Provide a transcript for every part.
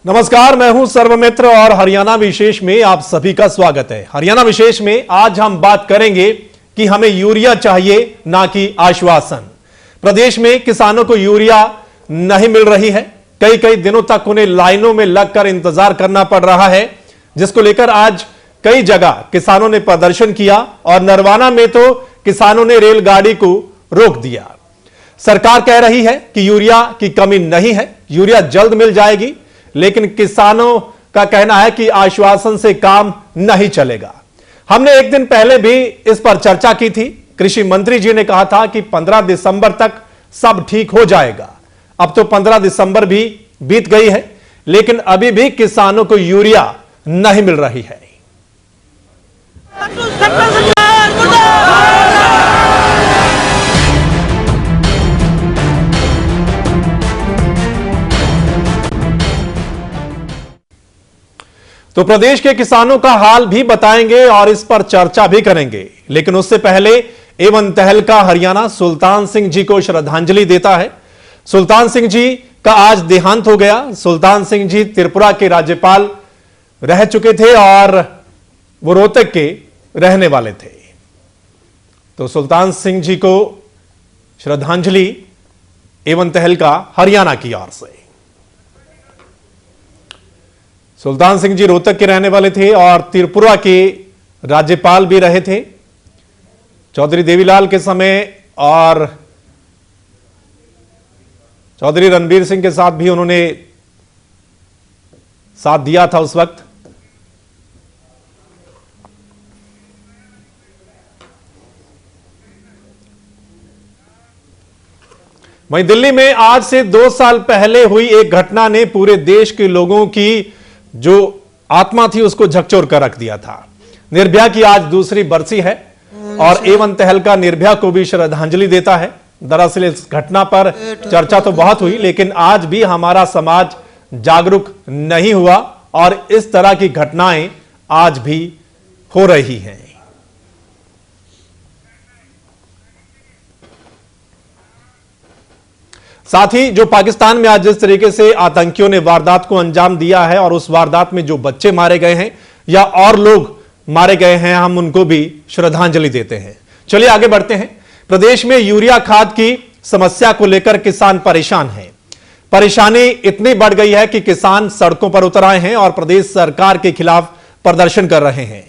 नमस्कार, मैं हूं सर्वमित्र और हरियाणा विशेष में आप सभी का स्वागत है। हरियाणा विशेष में आज हम बात करेंगे कि हमें यूरिया चाहिए ना कि आश्वासन। प्रदेश में किसानों को यूरिया नहीं मिल रही है। कई कई दिनों तक उन्हें लाइनों में लगकर इंतजार करना पड़ रहा है, जिसको लेकर आज कई जगह किसानों ने प्रदर्शन किया और नरवाना में तो किसानों ने रेलगाड़ी को रोक दिया। सरकार कह रही है कि यूरिया की कमी नहीं है, यूरिया जल्द मिल जाएगी, लेकिन किसानों का कहना है कि आश्वासन से काम नहीं चलेगा। हमने एक दिन पहले भी इस पर चर्चा की थी। कृषि मंत्री जी ने कहा था कि 15 दिसंबर तक सब ठीक हो जाएगा। अब तो 15 दिसंबर भी बीत गई है, लेकिन अभी भी किसानों को यूरिया नहीं मिल रही है। तो प्रदेश के किसानों का हाल भी बताएंगे और इस पर चर्चा भी करेंगे, लेकिन उससे पहले एवं तहलका हरियाणा सुल्तान सिंह जी को श्रद्धांजलि देता है। सुल्तान सिंह जी का आज देहांत हो गया। सुल्तान सिंह जी त्रिपुरा के राज्यपाल रह चुके थे और वो रोहतक के रहने वाले थे। तो सुल्तान सिंह जी को श्रद्धांजलि एवं तहलका हरियाणा की ओर से। सुल्तान सिंह जी रोहतक के रहने वाले थे और त्रिपुरा के राज्यपाल भी रहे थे चौधरी देवीलाल के समय, और चौधरी रणबीर सिंह के साथ भी उन्होंने साथ दिया था उस वक्त। वहीं दिल्ली में आज से 2 साल पहले हुई एक घटना ने पूरे देश के लोगों की जो आत्मा थी उसको झकझोर कर रख दिया था। निर्भया की आज दूसरी बरसी है और एवं तहलका निर्भया को भी श्रद्धांजलि देता है। दरअसल इस घटना पर चर्चा तो बहुत हुई, लेकिन आज भी हमारा समाज जागरूक नहीं हुआ और इस तरह की घटनाएं आज भी हो रही हैं। साथ ही जो पाकिस्तान में आज जिस तरीके से आतंकियों ने वारदात को अंजाम दिया है और उस वारदात में जो बच्चे मारे गए हैं या और लोग मारे गए हैं, हम उनको भी श्रद्धांजलि देते हैं। चलिए आगे बढ़ते हैं। प्रदेश में यूरिया खाद की समस्या को लेकर किसान परेशान हैं। परेशानी इतनी बढ़ गई है कि किसान सड़कों पर उतर आए हैं और प्रदेश सरकार के खिलाफ प्रदर्शन कर रहे हैं।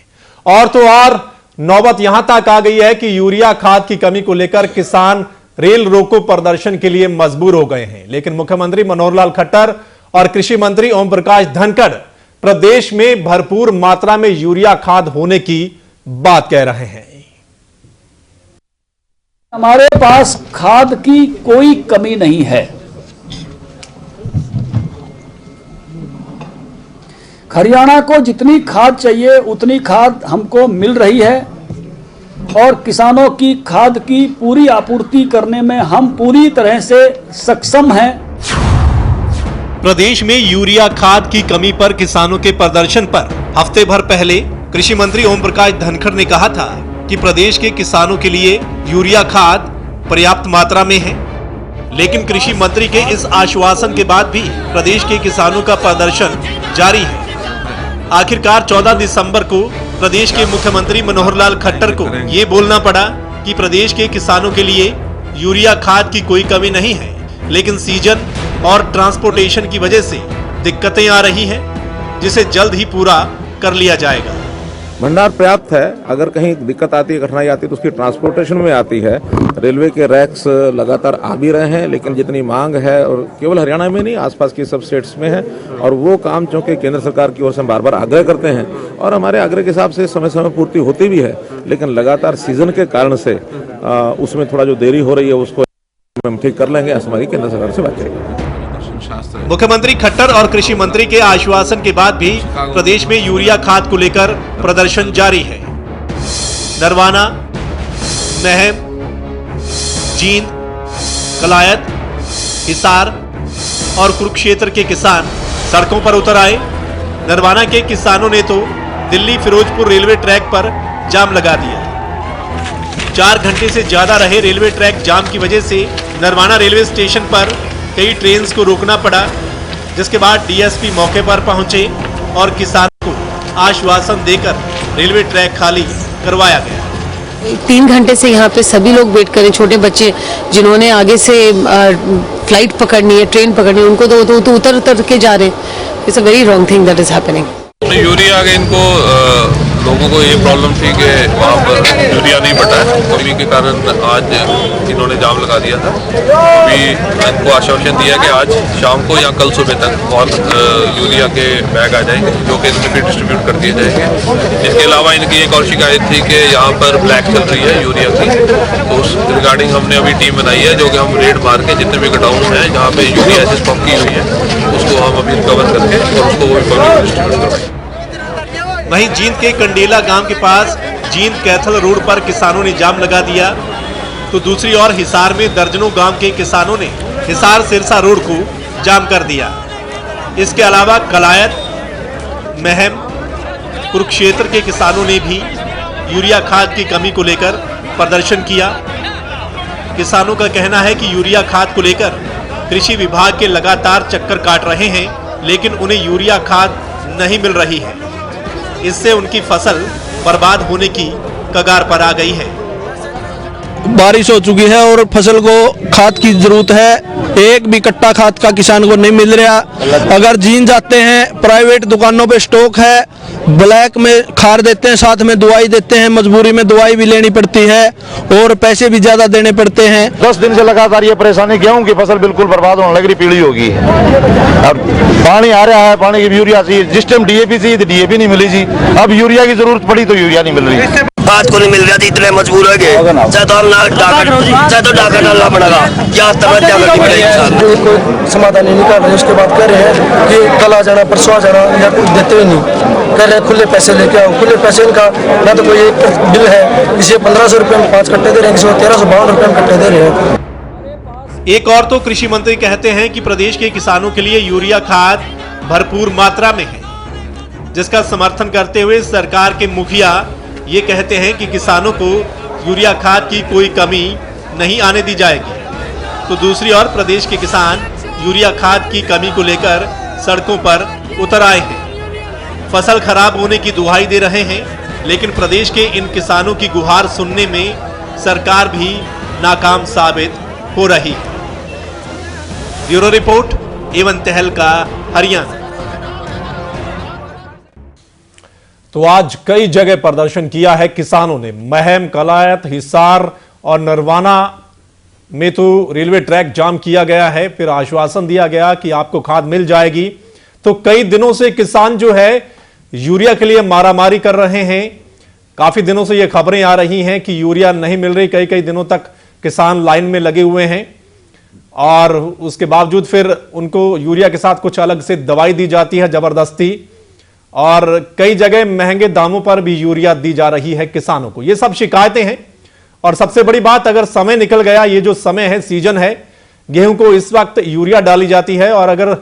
और तो और नौबत यहां तक आ गई है कि यूरिया खाद की कमी को लेकर किसान रेल रोको प्रदर्शन के लिए मजबूर हो गए हैं। लेकिन मुख्यमंत्री मनोहर लाल खट्टर और कृषि मंत्री ओम प्रकाश धनखड़ प्रदेश में भरपूर मात्रा में यूरिया खाद होने की बात कह रहे हैं। हमारे पास खाद की कोई कमी नहीं है। हरियाणा को जितनी खाद चाहिए उतनी खाद हमको मिल रही है और किसानों की खाद की पूरी आपूर्ति करने में हम पूरी तरह से सक्षम हैं। प्रदेश में यूरिया खाद की कमी पर किसानों के प्रदर्शन पर हफ्ते भर पहले कृषि मंत्री ओम प्रकाश धनखड़ ने कहा था कि प्रदेश के किसानों के लिए यूरिया खाद पर्याप्त मात्रा में है, लेकिन कृषि मंत्री के इस आश्वासन के बाद भी प्रदेश के किसानों का प्रदर्शन जारी है। आखिरकार 14 दिसंबर को प्रदेश के मुख्यमंत्री मनोहर लाल खट्टर को ये बोलना पड़ा कि प्रदेश के किसानों के लिए यूरिया खाद की कोई कमी नहीं है, लेकिन सीजन और ट्रांसपोर्टेशन की वजह से दिक्कतें आ रही हैं, जिसे जल्द ही पूरा कर लिया जाएगा। भंडार पर्याप्त है। अगर कहीं दिक्कत आती है, कठिनाई आती है तो उसकी ट्रांसपोर्टेशन में आती है। रेलवे के रैक्स लगातार आ भी रहे हैं, लेकिन जितनी मांग है, और केवल हरियाणा में नहीं आसपास के सब स्टेट्स में है, और वो काम चूंकि केंद्र सरकार की ओर से हम बार बार आग्रह करते हैं और हमारे आग्रह के हिसाब से समय समय पूर्ति होती भी है, लेकिन लगातार सीजन के कारण से उसमें थोड़ा जो देरी हो रही है उसको हम ठीक कर लेंगे। हमारी केंद्र सरकार से बात करेंगे। मुख्यमंत्री खट्टर और कृषि मंत्री के आश्वासन के बाद भी प्रदेश में यूरिया खाद को लेकर प्रदर्शन जारी है। नरवाना, महम, जींद, कलायत, हिसार और कुरुक्षेत्र के किसान सड़कों पर उतर आए। नरवाना के किसानों ने तो दिल्ली फिरोजपुर रेलवे ट्रैक पर जाम लगा दिया। 4 घंटे से ज्यादा रहे रेलवे ट्रैक जाम की वजह से नरवाना रेलवे स्टेशन पर कई ट्रेन्स को रोकना पड़ा, जिसके बाद डीएसपी मौके पर पहुंचे और किसानों को आश्वासन देकर रेलवे ट्रैक खाली करवाया गया। 3 घंटे से यहाँ पे सभी लोग वेट करें, छोटे बच्चे जिन्होंने आगे से फ्लाइट पकड़नी है, ट्रेन पकड़नी है, उनको तो उतर के जा रहे हैं। It's a very wrong thing that is happening. Urea के इनको लोगों को ये प्रॉब्लम थी कि वहाँ पर यूरिया नहीं बटा है, कमी के कारण आज इन्होंने जाम लगा दिया था। अभी इनको आश्वासन दिया कि आज शाम को या कल सुबह तक और यूरिया के बैग आ जाएंगे, जो कि इनमें भी डिस्ट्रीब्यूट कर दिए जाएंगे। इसके अलावा इनकी एक और शिकायत थी कि यहाँ पर ब्लैक चल रही है यूरिया की, तो उस रिगार्डिंग हमने अभी टीम बनाई है, जो कि हम रेड मार के जितने भी गोडाउन हैं जहाँ पे यूरिया ऐसे स्टॉक की हुई है उसको हम अभी रिकवर करके और उसको डिस्ट्रीब्यूट करवाएंगे। वहीं जींद के कंडेला गांव के पास जींद कैथल रोड पर किसानों ने जाम लगा दिया, तो दूसरी ओर हिसार में दर्जनों गांव के किसानों ने हिसार सिरसा रोड को जाम कर दिया। इसके अलावा कलायत, महम, कुरुक्षेत्र के किसानों ने भी यूरिया खाद की कमी को लेकर प्रदर्शन किया। किसानों का कहना है कि यूरिया खाद को लेकर कृषि विभाग के लगातार चक्कर काट रहे हैं, लेकिन उन्हें यूरिया खाद नहीं मिल रही है। इससे उनकी फसल बर्बाद होने की कगार पर आ गई है। बारिश हो चुकी है और फसल को खाद की जरूरत है। एक भी कट्टा खाद का किसान को नहीं मिल रहा। अगर जीन जाते हैं, प्राइवेट दुकानों पे स्टॉक है, ब्लैक में खाद देते हैं, साथ में दवाई देते हैं, मजबूरी में दवाई भी लेनी पड़ती है और पैसे भी ज्यादा देने पड़ते हैं। 10 दिन से लगातार ये परेशानी, गेहूं की फसल बिल्कुल बर्बाद होने लग रही, पीली होगी। अब पानी आ रहा है, पानी की यूरिया चाहिए, जिस टाइम डीएपी चाहिए डीएपी नहीं मिली जी, अब यूरिया की जरूरत पड़ी तो यूरिया नहीं मिल रही। खाद को नहीं मिल रहा थी, इतने मजबूर हो गए, चाहे तो डाका डालना पड़ेगा, क्या तमन्ना करनी पड़ेगी। कोई समाधान नहीं निकाल रहे, उसके बाद कह रहे हैं कि कल आ जाना, परसों आ जाना, या कुछ देते ही नहीं, कह रहे हैं खुले पैसे लेके आओ। खुले पैसे इनका ना तो कोई एक बिल है, किसी 1500 रुपये में 5 कट्टे दे रहे हैं, किसी को 1352 रुपये में कट्टे दे रहे हैं। एक और तो कृषि मंत्री कहते हैं कि प्रदेश के किसानों के लिए यूरिया खाद भरपूर मात्रा में है, जिसका समर्थन करते हुए सरकार के मुखिया ये कहते हैं कि किसानों को यूरिया खाद की कोई कमी नहीं आने दी जाएगी। तो दूसरी ओर प्रदेश के किसान यूरिया खाद की कमी को लेकर सड़कों पर उतर आए हैं, फसल खराब होने की दुहाई दे रहे हैं, लेकिन प्रदेश के इन किसानों की गुहार सुनने में सरकार भी नाकाम साबित हो रही है। ब्यूरो रिपोर्ट, एवन तहलका, हरियाणा। तो आज कई जगह प्रदर्शन किया है किसानों ने। महम, कलायत, हिसार और नरवाना में तो रेलवे ट्रैक जाम किया गया है, फिर आश्वासन दिया गया कि आपको खाद मिल जाएगी। तो कई दिनों से किसान जो है यूरिया के लिए मारामारी कर रहे हैं। काफी दिनों से ये खबरें आ रही हैं कि यूरिया नहीं मिल रही, कई कई दिनों तक किसान लाइन में लगे हुए हैं और उसके बावजूद फिर उनको यूरिया के साथ कुछ अलग से दवाई दी जाती है जबरदस्ती, और कई जगह महंगे दामों पर भी यूरिया दी जा रही है किसानों को। ये सब शिकायतें हैं। और सबसे बड़ी बात, अगर समय निकल गया, ये जो समय है, सीजन है, गेहूं को इस वक्त यूरिया डाली जाती है, और अगर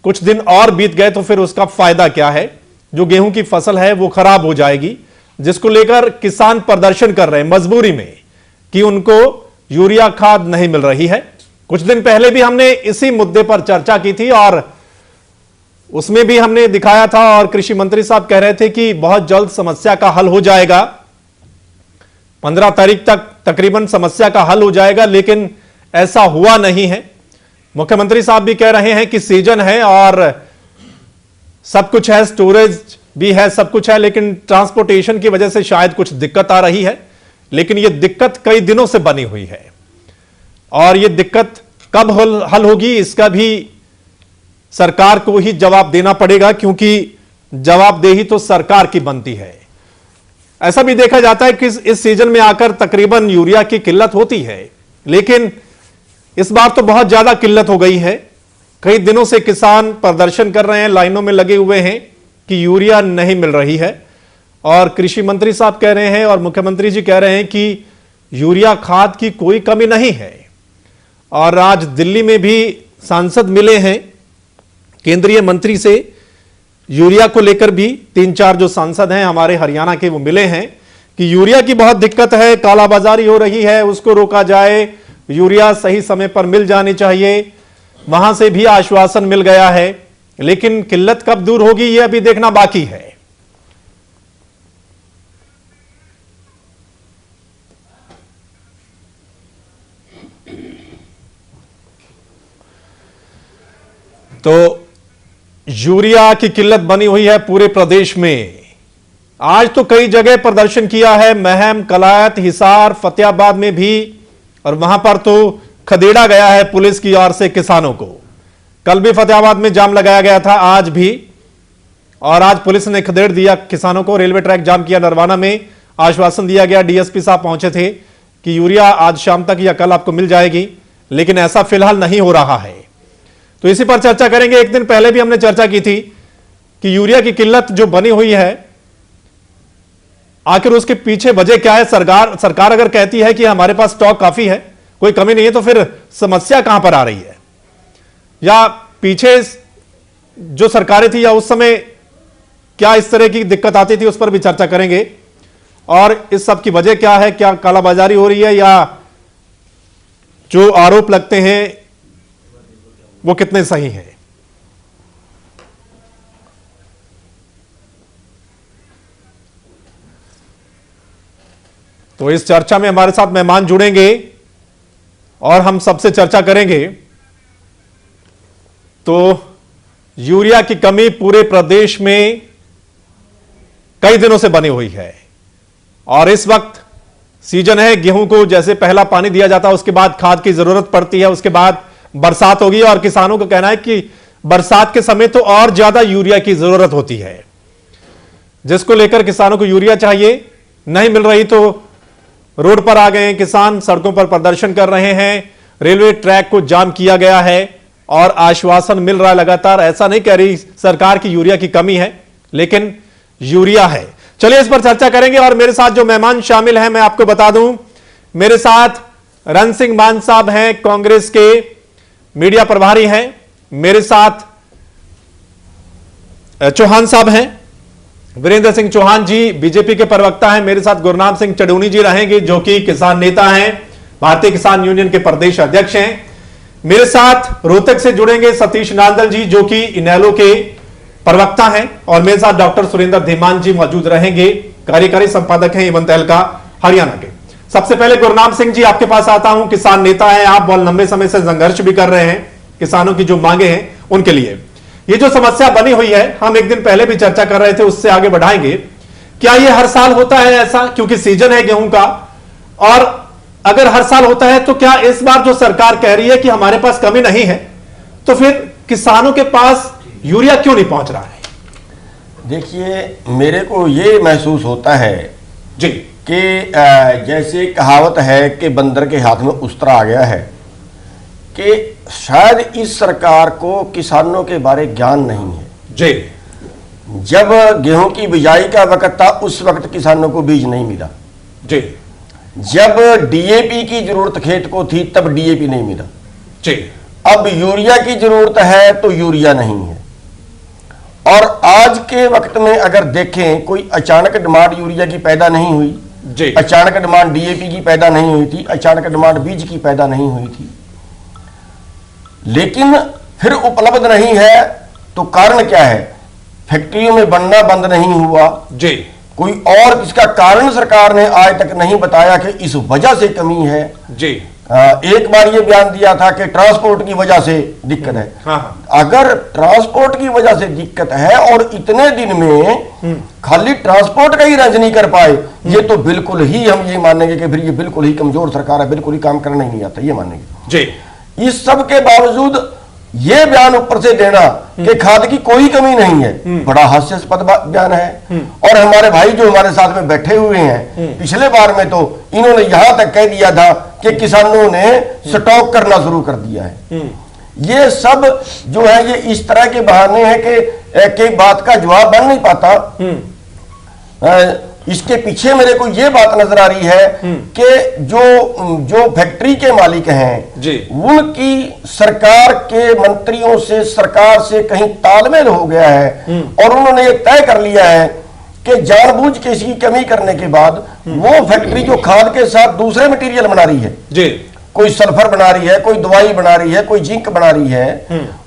कुछ दिन और बीत गए तो फिर उसका फायदा क्या है? जो गेहूं की फसल है वो खराब हो जाएगी, जिसको लेकर किसान प्रदर्शन कर रहे हैं मजबूरी में कि उनको यूरिया खाद नहीं मिल रही है। कुछ दिन पहले भी हमने इसी मुद्दे पर चर्चा की थी और उसमें भी हमने दिखाया था, और कृषि मंत्री साहब कह रहे थे कि बहुत जल्द समस्या का हल हो जाएगा, 15 तारीख तक तकरीबन समस्या का हल हो जाएगा, लेकिन ऐसा हुआ नहीं है। मुख्यमंत्री साहब भी कह रहे हैं कि सीजन है और सब कुछ है, स्टोरेज भी है, सब कुछ है, लेकिन ट्रांसपोर्टेशन की वजह से शायद कुछ दिक्कत आ रही है। लेकिन यह दिक्कत कई दिनों से बनी हुई है और यह दिक्कत कब हल होगी इसका भी सरकार को ही जवाब देना पड़ेगा, क्योंकि जवाबदेही तो सरकार की बनती है। ऐसा भी देखा जाता है कि इस सीजन में आकर तकरीबन यूरिया की किल्लत होती है, लेकिन इस बार तो बहुत ज्यादा किल्लत हो गई है। कई दिनों से किसान प्रदर्शन कर रहे हैं, लाइनों में लगे हुए हैं कि यूरिया नहीं मिल रही है, और कृषि मंत्री साहब कह रहे हैं और मुख्यमंत्री जी कह रहे हैं कि यूरिया खाद की कोई कमी नहीं है। और आज दिल्ली में भी सांसद मिले हैं केंद्रीय मंत्री से, यूरिया को लेकर भी 3-4 जो सांसद हैं हमारे हरियाणा के वो मिले हैं कि यूरिया की बहुत दिक्कत है, कालाबाजारी हो रही है, उसको रोका जाए, यूरिया सही समय पर मिल जानी चाहिए। वहां से भी आश्वासन मिल गया है, लेकिन किल्लत कब दूर होगी यह अभी देखना बाकी है। तो यूरिया की किल्लत बनी हुई है पूरे प्रदेश में। आज तो कई जगह प्रदर्शन किया है, महम, कलायत, हिसार, फतेहाबाद में भी, और वहां पर तो खदेड़ा गया है पुलिस की ओर से किसानों को। कल भी फतेहाबाद में जाम लगाया गया था, आज भी, और आज पुलिस ने खदेड़ दिया किसानों को। रेलवे ट्रैक जाम किया नरवाना में, आश्वासन दिया गया, डीएसपी साहब पहुंचे थे कि यूरिया आज शाम तक या कल आपको मिल जाएगी, लेकिन ऐसा फिलहाल नहीं हो रहा है। तो इसी पर चर्चा करेंगे। एक दिन पहले भी हमने चर्चा की थी कि यूरिया की किल्लत जो बनी हुई है, आखिर उसके पीछे वजह क्या है। सरकार अगर कहती है कि हमारे पास स्टॉक काफी है, कोई कमी नहीं है, तो फिर समस्या कहां पर आ रही है, या पीछे जो सरकारें थी या उस समय क्या इस तरह की दिक्कत आती थी, उस पर भी चर्चा करेंगे। और इस सब की वजह क्या है, क्या कालाबाजारी हो रही है, या जो आरोप लगते हैं वो कितने सही हैं। तो इस चर्चा में हमारे साथ मेहमान जुड़ेंगे और हम सबसे चर्चा करेंगे। तो यूरिया की कमी पूरे प्रदेश में कई दिनों से बनी हुई है, और इस वक्त सीजन है गेहूं को, जैसे पहला पानी दिया जाता है, उसके बाद खाद की जरूरत पड़ती है, उसके बाद बरसात होगी, और किसानों का कहना है कि बरसात के समय तो और ज्यादा यूरिया की जरूरत होती है, जिसको लेकर किसानों को यूरिया चाहिए, नहीं मिल रही तो रोड पर आ गए हैं किसान, सड़कों पर प्रदर्शन कर रहे हैं। रेलवे ट्रैक को जाम किया गया है और आश्वासन मिल रहा है लगातार। ऐसा नहीं कह रही सरकार की यूरिया की कमी है, लेकिन यूरिया है। चलिए इस पर चर्चा करेंगे, और मेरे साथ जो मेहमान शामिल हैं मैं आपको बता दूं। मेरे साथ रण सिंह मान साहब हैं, कांग्रेस के मीडिया प्रभारी हैं। मेरे साथ चौहान साहब हैं, वीरेंद्र सिंह चौहान जी बीजेपी के प्रवक्ता हैं। मेरे साथ गुरनाम सिंह चडूनी जी रहेंगे, जो कि किसान नेता हैं, भारतीय किसान यूनियन के प्रदेश अध्यक्ष हैं। मेरे साथ रोहतक से जुड़ेंगे सतीश नांदल जी, जो कि इनेलो के प्रवक्ता हैं, और मेरे साथ डॉक्टर सुरेंद्र धीमान जी मौजूद रहेंगे, कार्यकारी संपादक हैं एवं तहलका हरियाणा के। सबसे पहले गुरनाम सिंह जी आपके पास आता हूं, किसान नेता हैं आप, बहुत लंबे समय से संघर्ष भी कर रहे हैं किसानों की जो मांगे हैं उनके लिए। ये जो समस्या बनी हुई है, हम एक दिन पहले भी चर्चा कर रहे थे, उससे आगे बढ़ाएंगे। क्या ये हर साल होता है ऐसा, क्योंकि सीजन है गेहूं का, और अगर हर साल होता है तो क्या इस बार जो सरकार कह रही है कि हमारे पास कमी नहीं है, तो फिर किसानों के पास यूरिया क्यों नहीं पहुंच रहा है? देखिए, मेरे को ये महसूस होता है जी कि जैसे कहावत है कि बंदर के हाथ में उस्तरा आ गया है, कि शायद इस सरकार को किसानों के बारे ज्ञान नहीं है। जी, जब गेहूं की बिजाई का वक्त था उस वक्त किसानों को बीज नहीं मिला। जी, जब डीएपी की जरूरत खेत को थी तब डीएपी नहीं मिला। जी, अब यूरिया की जरूरत है तो यूरिया नहीं है। और आज के वक्त में अगर देखें, कोई अचानक डिमांड यूरिया की पैदा नहीं हुई जी, अचानक डिमांड डीएपी की पैदा नहीं हुई थी, अचानक डिमांड बीज की पैदा नहीं हुई थी, लेकिन फिर उपलब्ध नहीं है तो कारण क्या है? फैक्ट्रियों में बनना बंद नहीं हुआ जी, कोई और इसका कारण सरकार ने आज तक नहीं बताया कि इस वजह से कमी है जी। एक बार ये बयान दिया था कि ट्रांसपोर्ट की वजह से दिक्कत है। हाँ। अगर ट्रांसपोर्ट की वजह से दिक्कत है और इतने दिन में खाली ट्रांसपोर्ट का ही रंज नहीं कर पाए, ये तो बिल्कुल ही हम ये मानेंगे कि फिर ये बिल्कुल ही कमजोर सरकार है, बिल्कुल ही काम करना ही नहीं आता, ये मानेंगे जी। इस सब के बावजूद ये बयान ऊपर से देना कि खाद की कोई कमी नहीं है, बड़ा हास्यास्पद बयान है। और हमारे भाई जो हमारे साथ में बैठे हुए हैं, पिछले बार में तो इन्होंने यहां तक कह दिया था कि किसानों ने स्टॉक करना शुरू कर दिया है। ये सब जो है ये इस तरह के बहाने हैं कि बात का जवाब बन नहीं पाता। इसके पीछे मेरे को ये बात नजर आ रही है कि जो फैक्ट्री के मालिक हैं जी, उनकी सरकार के मंत्रियों से, सरकार से कहीं तालमेल हो गया है और उन्होंने ये तय कर लिया है कि जानबूझ के इसकी कमी करने के बाद वो फैक्ट्री जो खाद के साथ दूसरे मटेरियल बना रही है जी, कोई सल्फर बना रही है, कोई दवाई बना रही है, कोई जिंक बना रही है,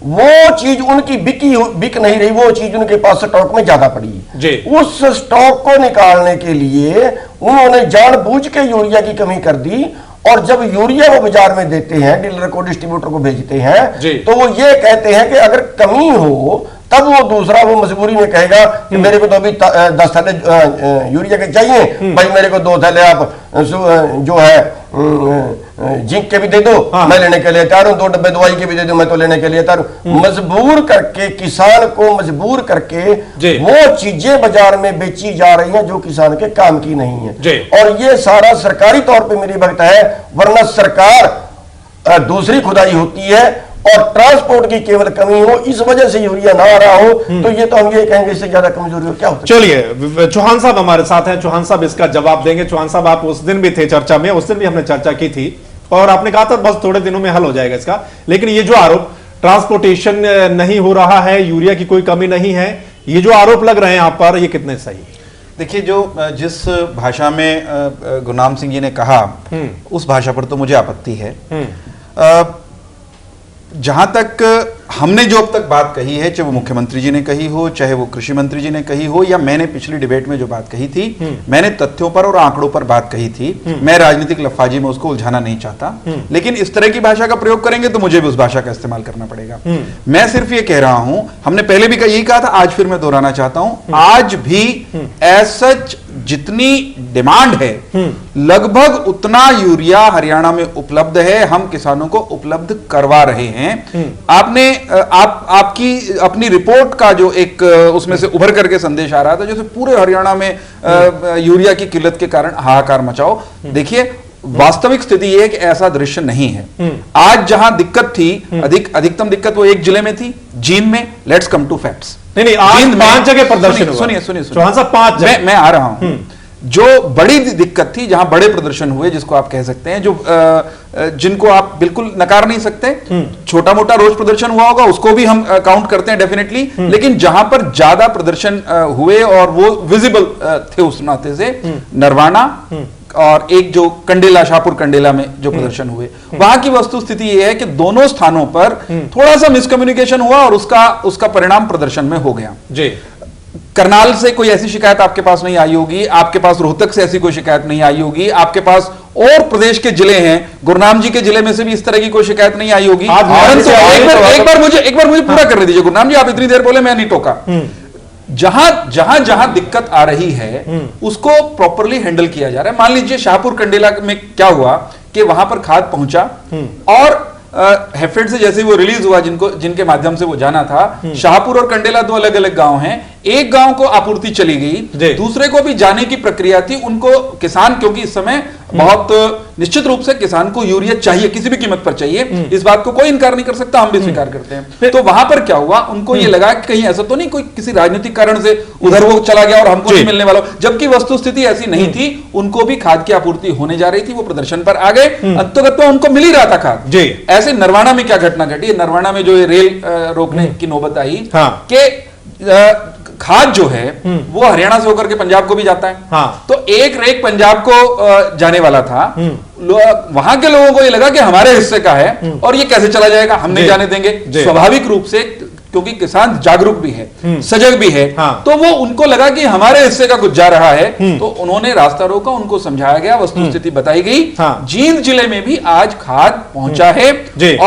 वो चीज उनकी बिक नहीं रही, वो चीज उनके पास स्टॉक में ज्यादा पड़ी। उस स्टॉक को निकालने के लिए उन्होंने जानबूझ के यूरिया की कमी कर दी, और जब यूरिया वो बाजार में देते हैं, डीलर को, डिस्ट्रीब्यूटर को भेजते हैं, तो वो ये कहते हैं कि अगर कमी हो तब वो दूसरा वो मजबूरी में कहेगा कि मेरे को तो अभी 10 थैले यूरिया के चाहिए, भाई मेरे को 2 थैले आप जो है जिंक के भी दे दो, मैं लेने के लिए तैयार हूं, 2 डब्बे दवाई के भी दे दो, मैं तो लेने के लिए तैयार हूं। मजबूर करके, किसान को मजबूर करके वो चीजें बाजार में बेची जा रही हैं जो किसान के काम की नहीं है, और ये सारा सरकारी तौर पे मेरी बात है, वरना सरकार दूसरी खुदाई होती है और ट्रांसपोर्ट की केवल कमी हो, इस वजह से यूरिया ना आ रहा हो, तो ये तो हम ये कहेंगे इससे ज्यादा कमजोरी हो क्या होता है। चलिए, चौहान साहब हमारे साथ हैं, चौहान साहब इसका जवाब देंगे। चौहान साहब, आप उस दिन भी थे चर्चा में, उस दिन भी हमने चर्चा की थी और आपने कहा था बस थोड़े दिनों में हल हो जाएगा इसका, लेकिन ये जो आरोप ट्रांसपोर्टेशन नहीं हो रहा है, यूरिया की कोई कमी नहीं है, ये जो आरोप लग रहे हैं यहाँ पर, ये कितने सही है? देखिए, जो जिस भाषा में गुरनाम सिंह जी ने कहा, उस भाषा पर तो मुझे आपत्ति है। जहां तक हमने जो अब तक बात कही है, चाहे वो मुख्यमंत्री जी ने कही हो, चाहे वो कृषि मंत्री जी ने कही हो, या मैंने पिछली डिबेट में जो बात कही थी, मैंने तथ्यों पर और आंकड़ों पर बात कही थी। मैं राजनीतिक लफाजी में उसको उलझाना नहीं चाहता, लेकिन इस तरह की भाषा का प्रयोग करेंगे तो मुझे भी उस भाषा का इस्तेमाल करना पड़ेगा। मैं सिर्फ ये कह रहा हूं, हमने पहले भी यही कहा था, आज फिर मैं दोहराना चाहता हूं, आज भी ऐसा जितनी डिमांड है लगभग उतना यूरिया हरियाणा में उपलब्ध है, हम किसानों को उपलब्ध करवा रहे हैं। आपने आपकी अपनी रिपोर्ट का जो एक उसमें से उभर करके संदेश आ रहा था, जैसे पूरे हरियाणा में यूरिया की किल्लत के कारण हाहाकार मचाओ, देखिए वास्तविक स्थिति यह है कि ऐसा दृश्य नहीं है। आज जहां दिक्कत थी, अधिकतम दिक्कत वो एक जिले में थी, जींद में। Let's come to facts. नहीं, आज 5 जगह प्रदर्शन हुआ। सुनिए चौहान साहब, 5 जगह मैं आ रहा हूं। जो बड़ी दिक्कत थी, जहां बड़े प्रदर्शन हुए, जिसको आप कह सकते हैं, जो जिनको आप बिल्कुल नकार नहीं सकते, छोटा मोटा रोज प्रदर्शन हुआ होगा, उसको भी हम काउंट करते हैं डेफिनेटली, लेकिन जहां पर ज्यादा प्रदर्शन हुए और वो विजिबल थे उस नाते से, नरवाना और एक जो कंडेला, शाहपुर कंडेला में जो प्रदर्शन हुए, वहां की वस्तु स्थिति यह है कि दोनों स्थानों पर थोड़ा सा मिसकम्युनिकेशन हुआ और उसका परिणाम प्रदर्शन में हो गया। जी, करनाल से कोई ऐसी शिकायत आपके पास नहीं आई होगी, आपके पास रोहतक से ऐसी कोई शिकायत नहीं आई होगी, आपके पास और प्रदेश के जिले हैं, गुरनाम जी के जिले में से भी इस तरह की कोई शिकायत नहीं आई होगी। एक बार मुझे पूरा करने दीजिए गुरनाम जी, आप इतनी देर बोले, मैं नहीं टोका। जहां दिक्कत आ रही है उसको प्रॉपरली हैंडल किया जा रहा है। मान लीजिए शाहपुर कंडेला में क्या हुआ कि वहां पर खाद पहुंचा और हेफेड से जैसे वो रिलीज हुआ, जिनके माध्यम से वो जाना था, शाहपुर और कंडेला 2 अलग अलग गांव हैं, एक गांव को आपूर्ति चली गई, दूसरे को भी जाने की प्रक्रिया थी। उनको किसान, क्योंकि इस समय बहुत निश्चित रूप से किसान को यूरिया चाहिए, किसी भी कीमत पर चाहिए, इस बात को कोई इनकार नहीं कर सकता, हम भी स्वीकार करते हैं। तो वहां पर क्या हुआ, उनको ये लगा कि कहीं ऐसा तो नहीं कोई किसी राजनीतिक कारण से उधर वो चला गया और हमको नहीं मिलने वाला, जबकि वस्तु स्थिति ऐसी नहीं थी। उनको भी खाद की आपूर्ति होने जा रही थी, वो प्रदर्शन पर आ गए, अंततः उनको मिल ही रहा था खाद। ऐसे नरवाना में क्या घटना घटी, नरवाना में जो रेल रोकने की नौबत आई कि खाद जो है वो हरियाणा से होकर के पंजाब को भी जाता है। तो एक रेक पंजाब को जाने वाला था, वहां के लोगों को ये लगा कि हमारे हिस्से का है और ये कैसे चला जाएगा, हम नहीं जाने देंगे। स्वाभाविक रूप से, क्योंकि किसान जागरूक भी है, सजग भी है, तो वो उनको लगा कि हमारे हिस्से का कुछ जा रहा है, तो उन्होंने रास्ता रोका, उनको समझाया गया, वस्तु स्थिति बताई गई। जींद जिले में भी आज खाद पहुंचा है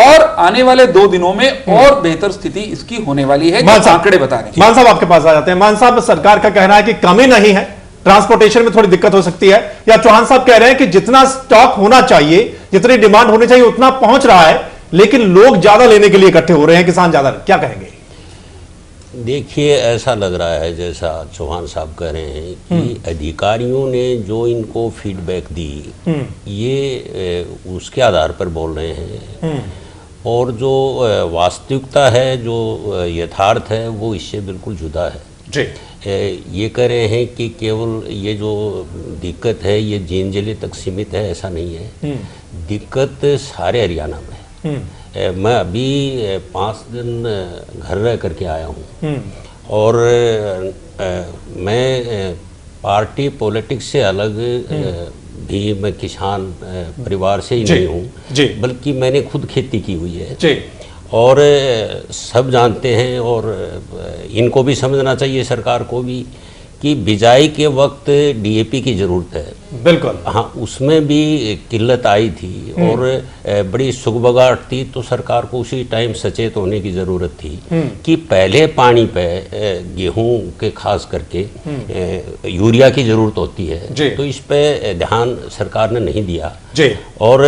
और आने वाले 2 दिनों में और बेहतर स्थिति इसकी होने वाली है, जो आंकड़े बता रहे हैं। मान साहब, आपके पास आ जाते हैं। मान साहब, सरकार का कहना है कि कमी नहीं है, ट्रांसपोर्टेशन में थोड़ी दिक्कत हो सकती है, या चौहान साहब कह रहे हैं कि जितना स्टॉक होना चाहिए, जितनी डिमांड होनी चाहिए उतना पहुंच रहा है, लेकिन लोग ज्यादा लेने के लिए इकट्ठे हो रहे हैं, किसान ज्यादा, क्या कहेंगे? देखिए, ऐसा लग रहा है जैसा चौहान साहब कह रहे हैं कि अधिकारियों ने जो इनको फीडबैक दी, ये उसके आधार पर बोल रहे हैं, और जो वास्तविकता है, जो यथार्थ है, वो इससे बिल्कुल जुदा है। जी, ये कह रहे हैं कि केवल ये जो दिक्कत है ये जींद जिले तक सीमित है, ऐसा नहीं है। दिक्कत सारे हरियाणा में है। मैं अभी 5 दिन घर रह करके आया हूँ और मैं पार्टी पॉलिटिक्स से अलग भी मैं किसान परिवार से ही नहीं हूँ, बल्कि मैंने खुद खेती की हुई है और सब जानते हैं और इनको भी समझना चाहिए सरकार को भी कि बिजाई के वक्त डीएपी की ज़रूरत है। बिल्कुल हाँ, उसमें भी किल्लत आई थी और बड़ी सुगबगाहट थी, तो सरकार को उसी टाइम सचेत होने की ज़रूरत थी कि पहले पानी पे गेहूं के खास करके यूरिया की ज़रूरत होती है, तो इस पे ध्यान सरकार ने नहीं दिया और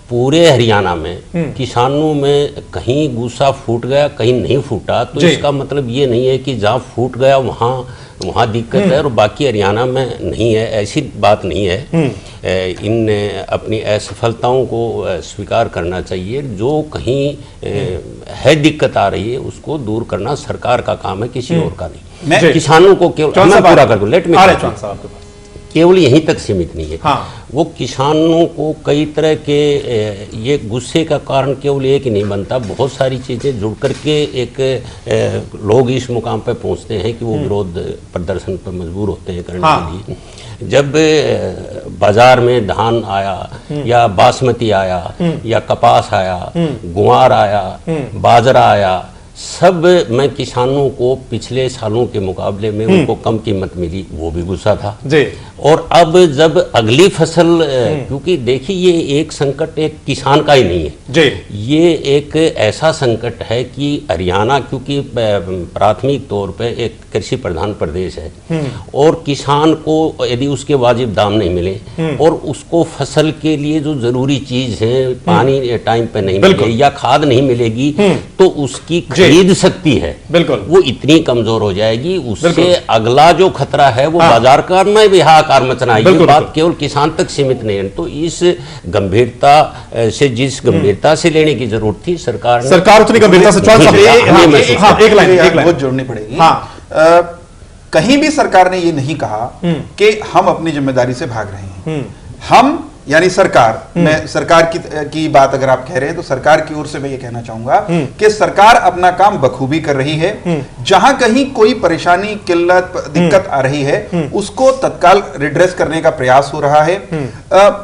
पूरे हरियाणा में किसानों में कहीं गुस्सा फूट गया, कहीं नहीं फूटा। तो इसका मतलब ये नहीं है कि जहाँ फूट गया वहाँ दिक्कत है और बाकी हरियाणा में नहीं है, ऐसी बात नहीं है। इन अपनी असफलताओं को स्वीकार करना चाहिए। जो कहीं है दिक्कत आ रही है उसको दूर करना सरकार का काम है, किसी और का नहीं। किसानों को केवल पूरा कर दूं, लेट मी केवल यहीं तक सीमित नहीं है। हाँ। वो किसानों को कई तरह के ये गुस्से का कारण केवल एक ही नहीं बनता, बहुत सारी चीज़ें जुड़ करके एक लोग इस मुकाम पर पहुंचते हैं कि वो विरोध प्रदर्शन पर मजबूर होते हैं करने के लिए। जब बाजार में धान आया या बासमती आया या कपास आया, गुआर आया, बाजरा आया, सब में किसानों को पिछले सालों के मुकाबले में उनको कम कीमत मिली, वो भी गुस्सा था जी। और अब जब अगली फसल, क्योंकि देखिए ये एक संकट एक किसान का ही नहीं है जी, ये एक ऐसा संकट है कि हरियाणा क्योंकि प्राथमिक तौर पे एक कृषि प्रधान प्रदेश है और किसान को यदि उसके वाजिब दाम नहीं मिले और उसको फसल के लिए जो जरूरी चीज है, पानी टाइम पे नहीं मिले या खाद नहीं मिलेगी, तो उसकी खरीद सकती है बिल्कुल वो इतनी कमजोर हो जाएगी। उससे अगला जो खतरा है वो बाजार का में भी हाहाकार मचना, ये बात केवल किसान तक सीमित नहीं है। तो इस गंभीरता से, जिस गंभीरता से लेने की जरूरत थी, सरकार उतनी गंभीरता से एक लाइन जोड़नी पड़ेगी। कहीं भी सरकार ने ये नहीं कहा कि हम अपनी जिम्मेदारी से भाग रहे हैं। हम यानी सरकार, मैं सरकार की बात अगर आप कह रहे हैं तो सरकार की ओर से मैं ये कहना चाहूंगा कि सरकार अपना काम बखूबी कर रही है। जहां कहीं कोई परेशानी, किल्लत, दिक्कत आ रही है उसको तत्काल रिड्रेस करने का प्रयास हो रहा है।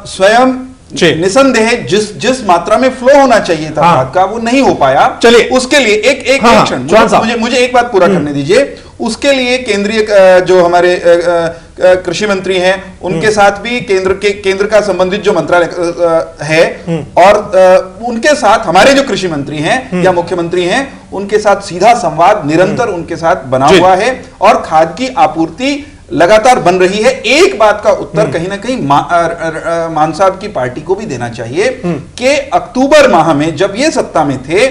स्वयं निसंदेह जिस मात्रा में फ्लो होना चाहिए था खाद का वो नहीं हो पाया। चलिए उसके लिए एक क्षण मुझे एक बात पूरा करने दीजिए। उसके लिए केंद्रीय जो हमारे कृषि मंत्री हैं उनके साथ भी केंद्र का संबंधित जो मंत्रालय है और उनके साथ हमारे जो कृषि मंत्री हैं या मुख्यमंत्री हैं उनके साथ सीधा संवाद निरंतर उनके साथ बना हुआ है और खाद की आपूर्ति लगातार बन रही है। एक बात का उत्तर कहीं ना कहीं मान साहब की पार्टी को भी देना चाहिए कि अक्टूबर माह में जब ये सत्ता में थे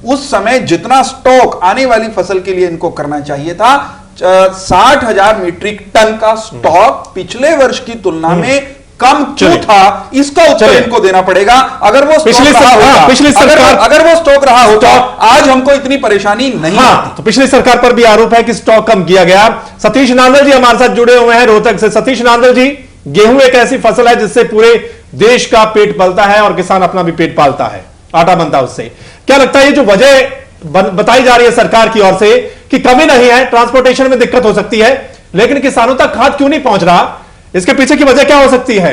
उस समय जितना स्टॉक आने वाली फसल के लिए इनको करना चाहिए था, 60,000 मीट्रिक टन का स्टॉक पिछले वर्ष की तुलना में कम क्यों था, इसका उत्तर इनको देना पड़ेगा। अगर वो अगर वो स्टॉक रहा होता आज हमको इतनी परेशानी नहीं आती। तो पिछली सरकार पर भी आरोप है कि स्टॉक कम किया गया। सतीश नांदल जी हमारे साथ जुड़े हुए हैं रोहतक से। सतीश नांदल जी, गेहूं एक ऐसी फसल है जिससे पूरे देश का पेट पलता है और किसान अपना भी पेट पालता है, आटा बनता है उससे। क्या लगता है ये जो वजह बताई जा रही है सरकार की ओर से कि कमी नहीं है, ट्रांसपोर्टेशन में दिक्कत हो सकती है, लेकिन किसानों तक खाद क्यों नहीं पहुंच रहा, इसके पीछे की वजह क्या हो सकती है?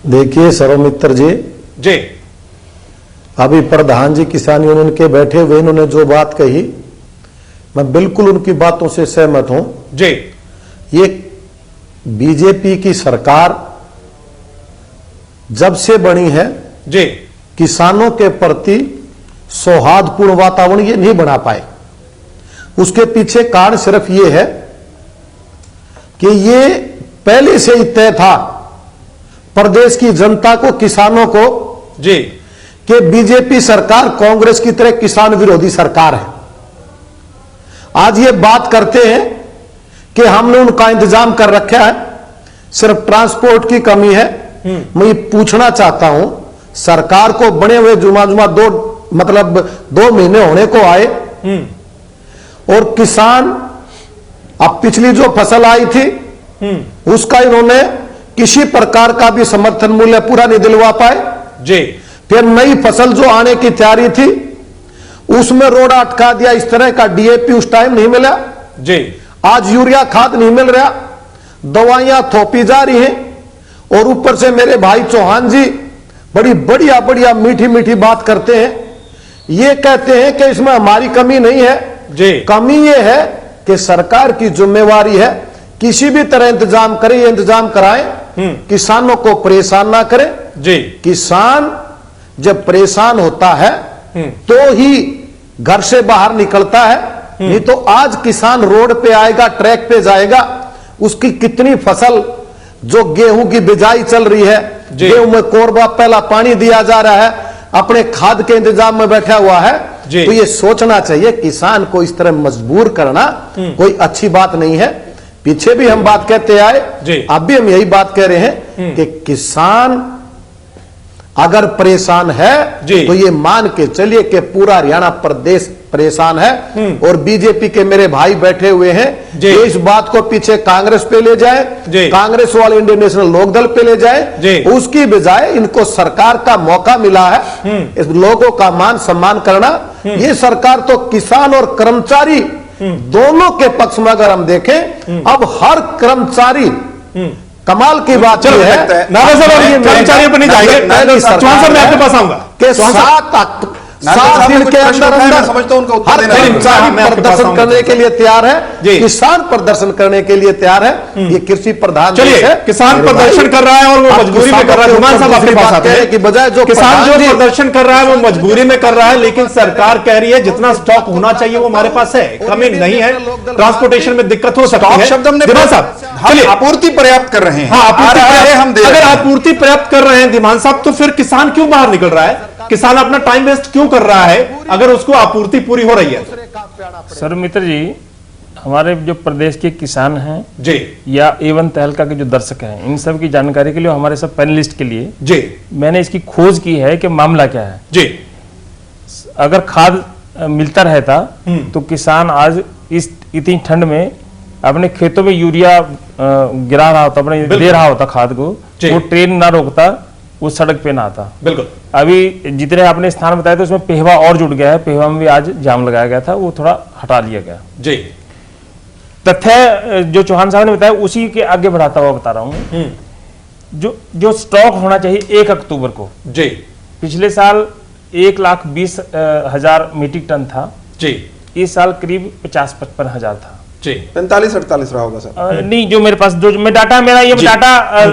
देखिए सर्वमित्र जी, अभी प्रधान जी किसान यूनियन के बैठे हुए इन्होंने जो बात कही मैं बिल्कुल उनकी बातों से सहमत हूं जी। ये बीजेपी की सरकार जब से बनी है जी, किसानों के प्रति सौहार्दपूर्ण वातावरण ये नहीं बना पाए। उसके पीछे कारण सिर्फ ये है कि ये पहले से ही तय था प्रदेश की जनता को, किसानों को जी, कि बीजेपी सरकार कांग्रेस की तरह किसान विरोधी सरकार है। आज ये बात करते हैं कि हमने उनका इंतजाम कर रखा है, सिर्फ ट्रांसपोर्ट की कमी है। मैं ये पूछना चाहता हूं सरकार को बने हुए जुमा 2 महीने होने को आए और किसान अब पिछली जो फसल आई थी उसका इन्होंने किसी प्रकार का भी समर्थन मूल्य पूरा नहीं दिलवा पाए जी। फिर नई फसल जो आने की तैयारी थी उसमें रोड़ा अटका दिया। इस तरह का डीएपी उस टाइम नहीं मिला जी। आज यूरिया खाद नहीं मिल रहा, दवाइयां थोपी जा रही हैं और ऊपर से मेरे भाई चौहान जी बड़ी बढ़िया बढ़िया मीठी मीठी बात करते हैं। ये कहते हैं कि इसमें हमारी कमी नहीं है जी। कमी ये है कि सरकार की जिम्मेवारी है किसी भी तरह इंतजाम करें, ये इंतजाम कराएं, किसानों को परेशान ना करें जी। किसान जब परेशान होता है तो ही घर से बाहर निकलता है, नहीं तो आज किसान रोड पे आएगा, ट्रैक पे जाएगा, उसकी कितनी फसल जो गेहूं की बिजाई चल रही है, गेहूं में कोरबा पहला पानी दिया जा रहा है, अपने खाद के इंतजाम में बैठा हुआ है, तो ये सोचना चाहिए किसान को इस तरह मजबूर करना कोई अच्छी बात नहीं है। पीछे भी हम बात कहते आए, अब भी हम यही बात कह रहे हैं कि किसान अगर परेशान है तो ये मान के चलिए कि पूरा हरियाणा प्रदेश परेशान है और बीजेपी के मेरे भाई बैठे हुए हैं कि इस बात को पीछे कांग्रेस पे ले जाए, कांग्रेस वाले इंडियन नेशनल लोकदल पे ले जाए, उसकी बजाय इनको सरकार का मौका मिला है इस लोगों का मान सम्मान करना। ये सरकार तो किसान और कर्मचारी दोनों के पक्ष में अगर हम देखें, अब हर कर्मचारी कमाल की बात यह है, कर्मचारियों पर नहीं जाएंगे, चौहान साहब मैं आपके पास आऊंगा कि 7 दिन के अंदर हर कर्मचारी प्रदर्शन करने के लिए तैयार है, किसान प्रदर्शन करने के लिए तैयार है। ये कृषि प्रधान देश है, किसान प्रदर्शन कर रहा है और वो मजबूरी में कर रहा है। हुमायूं साहब आपके पास आते हैं कि बजाय जो किसान जो प्रदर्शन कर रहा है वो मजबूरी में कर रहा है, लेकिन सरकार कह रही है जितना स्टॉक होना चाहिए वो हमारे पास है, कमी नहीं है, ट्रांसपोर्टेशन में दिक्कत हो सकती है। शब्द हमने चलिए आपूर्ति पर्याप्त कर रहे हैं, अगर आपूर्ति पर्याप्त कर रहे हैं धीमान साहब, तो फिर किसान क्यों बाहर निकल रहा है? किसान अपना टाइम वेस्ट क्यों कर रहा है अगर उसको आपूर्ति पूरी हो रही है? सर मित्र जी, हमारे जो प्रदेश के किसान हैं जी या एवन तहलका के जो दर्शक हैं, इन सब की जानकारी के लिए, हमारे सब पैनलिस्ट के लिए जी मैंने इसकी खोज की है कि मामला क्या है जी। अगर खाद मिलता रहता तो किसान आज इस इतनी ठंड में अपने खेतों में यूरिया गिरा रहा होता, अपने दे रहा होता खाद को, वो ट्रेन ना रोकता, वो सड़क पे ना आता। बिल्कुल। अभी जितने आपने स्थान बताए थे उसमें पेहवा और जुड़ गया है, पेहवा में भी आज जाम लगाया गया था, वो थोड़ा हटा लिया गया जी। तथ्य जो चौहान साहब ने बताया उसी के आगे बढ़ाता हुआ बता रहा हूं। जो स्टॉक होना चाहिए 1 अक्टूबर को जी, पिछले साल 1,20,000 मीट्रिक टन था जी, इस साल करीब 50-55 हजार था जी, 45-48 रहा होगा सर। नहीं, जो मेरे पास जो डाटा मेरा ये डाटा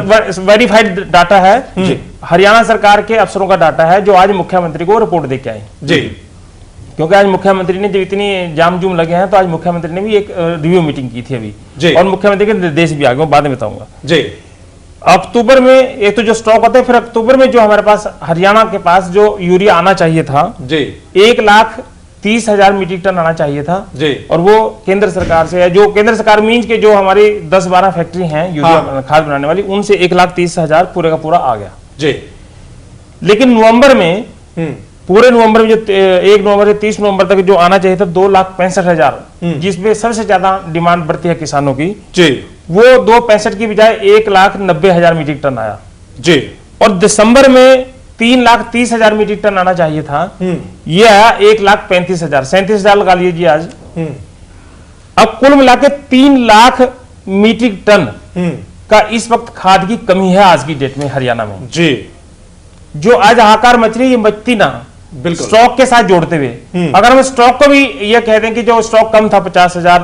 वेरीफाइड डाटा है जी, हरियाणा सरकार के अफसरों का डाटा है जो आज मुख्यमंत्री को रिपोर्ट दे के आए जी, क्योंकि आज मुख्यमंत्री ने जब इतनी जाम जूम लगे हैं तो आज मुख्यमंत्री ने भी एक रिव्यू मीटिंग की थी अभी जी, और मुख्यमंत्री के निर्देश भी आ गए, बाद में बताऊंगा जी। अक्टूबर में एक तो जो स्टॉक होता है, फिर अक्टूबर में जो हमारे पास हरियाणा के पास जो यूरिया आना चाहिए था जी, 1,30,000 मीट्रिक टन आना चाहिए था जी, और वो केंद्र सरकार से, जो केंद्र सरकार मीन्स के जो हमारी 10-12 फैक्ट्री हैं यूरिया खाद बनाने वाली, उनसे 1,30,000 पूरे का पूरा आ गया जी। लेकिन नवंबर में पूरे नवंबर में जो 1 नवंबर से 30 नवंबर तक जो आना चाहिए था 2,65,000, जिसमें सबसे ज्यादा डिमांड बढ़ती है किसानों की जी, वो 2,65,000 की बजाय 1,90,000 मीट्रिक टन आया जी। और दिसंबर में 3,30,000 मीट्रिक टन आना चाहिए था, ये आया 1,35,000, 37,000 लगा लीजिए आज। अब कुल मिला के 3 लाख मीट्रिक टन का इस वक्त खाद की कमी है आज की डेट में हरियाणा में जी। जो आज हाहाकार मच रही है, ये मचती ना स्टॉक के साथ जोड़ते हुए। अगर हम स्टॉक को भी ये कह दें कि जो स्टॉक कम था 50,000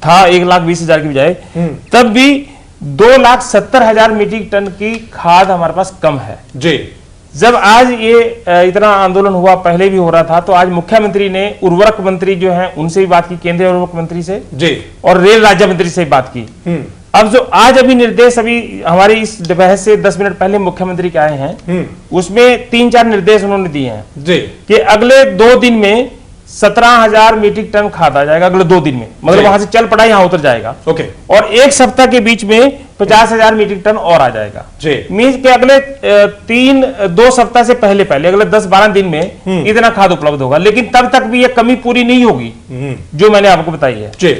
था 1,20,000 की बजाय, तब भी 2,70,000 मीट्रिक टन की खाद हमारे पास कम है जी। जब आज ये इतना आंदोलन हुआ, पहले भी हो रहा था, तो आज मुख्यमंत्री ने उर्वरक मंत्री जो हैं उनसे भी बात की, केंद्रीय उर्वरक मंत्री से जी, और रेल राज्य मंत्री से बात की। अब जो आज अभी निर्देश अभी हमारी इस बहस से 10 मिनट पहले मुख्यमंत्री के आए हैं, उसमें 3-4 निर्देश उन्होंने दिए हैं जी, कि अगले 2 दिन में 17,000 मीट्रिक टन खाद आ जाएगा, अगले 2 दिन में, मतलब वहां से चल पड़ा यहां उतर जाएगा ओके, और 1 सप्ताह के बीच में 50,000 मीट्रिक टन और आ जाएगा जी। मीन्स के अगले 2 सप्ताह से पहले अगले 10-12 दिन में इतना खाद उपलब्ध होगा। लेकिन तब तक भी ये कमी पूरी नहीं होगी जो मैंने आपको बताई है जी।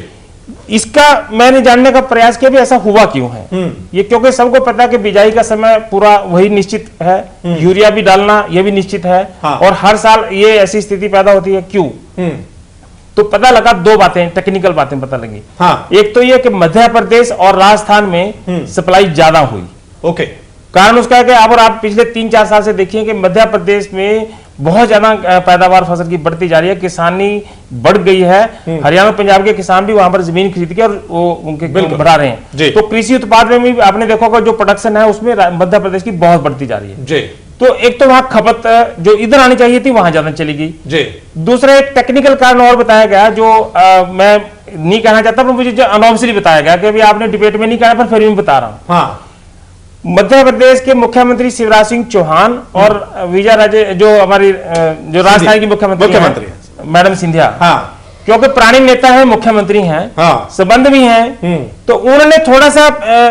इसका मैंने जानने का प्रयास किया भी ऐसा हुआ क्यों है ये, क्योंकि सबको पता है कि बिजाई का समय पूरा वही निश्चित है, यूरिया भी डालना ये भी निश्चित है, और हर साल ये ऐसी स्थिति पैदा होती है, क्यों? तो पता लगा दो बातें, टेक्निकल बातें पता लगी। हाँ। एक तो ये कि मध्य प्रदेश और राजस्थान में सप्लाई ज्यादा हुई। ओके। कारण उसका है कि आप पिछले 3-4 साल से देखिए कि मध्य प्रदेश में बहुत ज्यादा पैदावार फसल की बढ़ती जा रही है, किसानी बढ़ गई है। हरियाणा पंजाब के किसान भी वहां पर जमीन खरीद के और वो उनके बढ़ा रहे हैं। तो कृषि उत्पाद में भी आपने देखा होगा जो प्रोडक्शन है उसमें मध्य प्रदेश की बहुत बढ़ती जा रही है जी। तो एक तो वहां खपत जो इधर आनी चाहिए थी वहां ज्यादा चली गई जी। दूसरा एक टेक्निकल कारण और बताया गया जो मैं नहीं कहना चाहता पर मुझे जो अनऑफिशियली बताया गया कि अभी आपने डिबेट में नहीं कहा पर फिर भी बता रहा हूं। हाँ। मध्य प्रदेश के मुख्यमंत्री शिवराज सिंह चौहान और विजय राजे जो हमारी जो राजस्थान की मुख्यमंत्री मैडम सिंधिया, हाँ, क्योंकि पुराने नेता हैं, मुख्यमंत्री हैं, हाँ, संबंध भी हैं, तो उन्होंने थोड़ा सा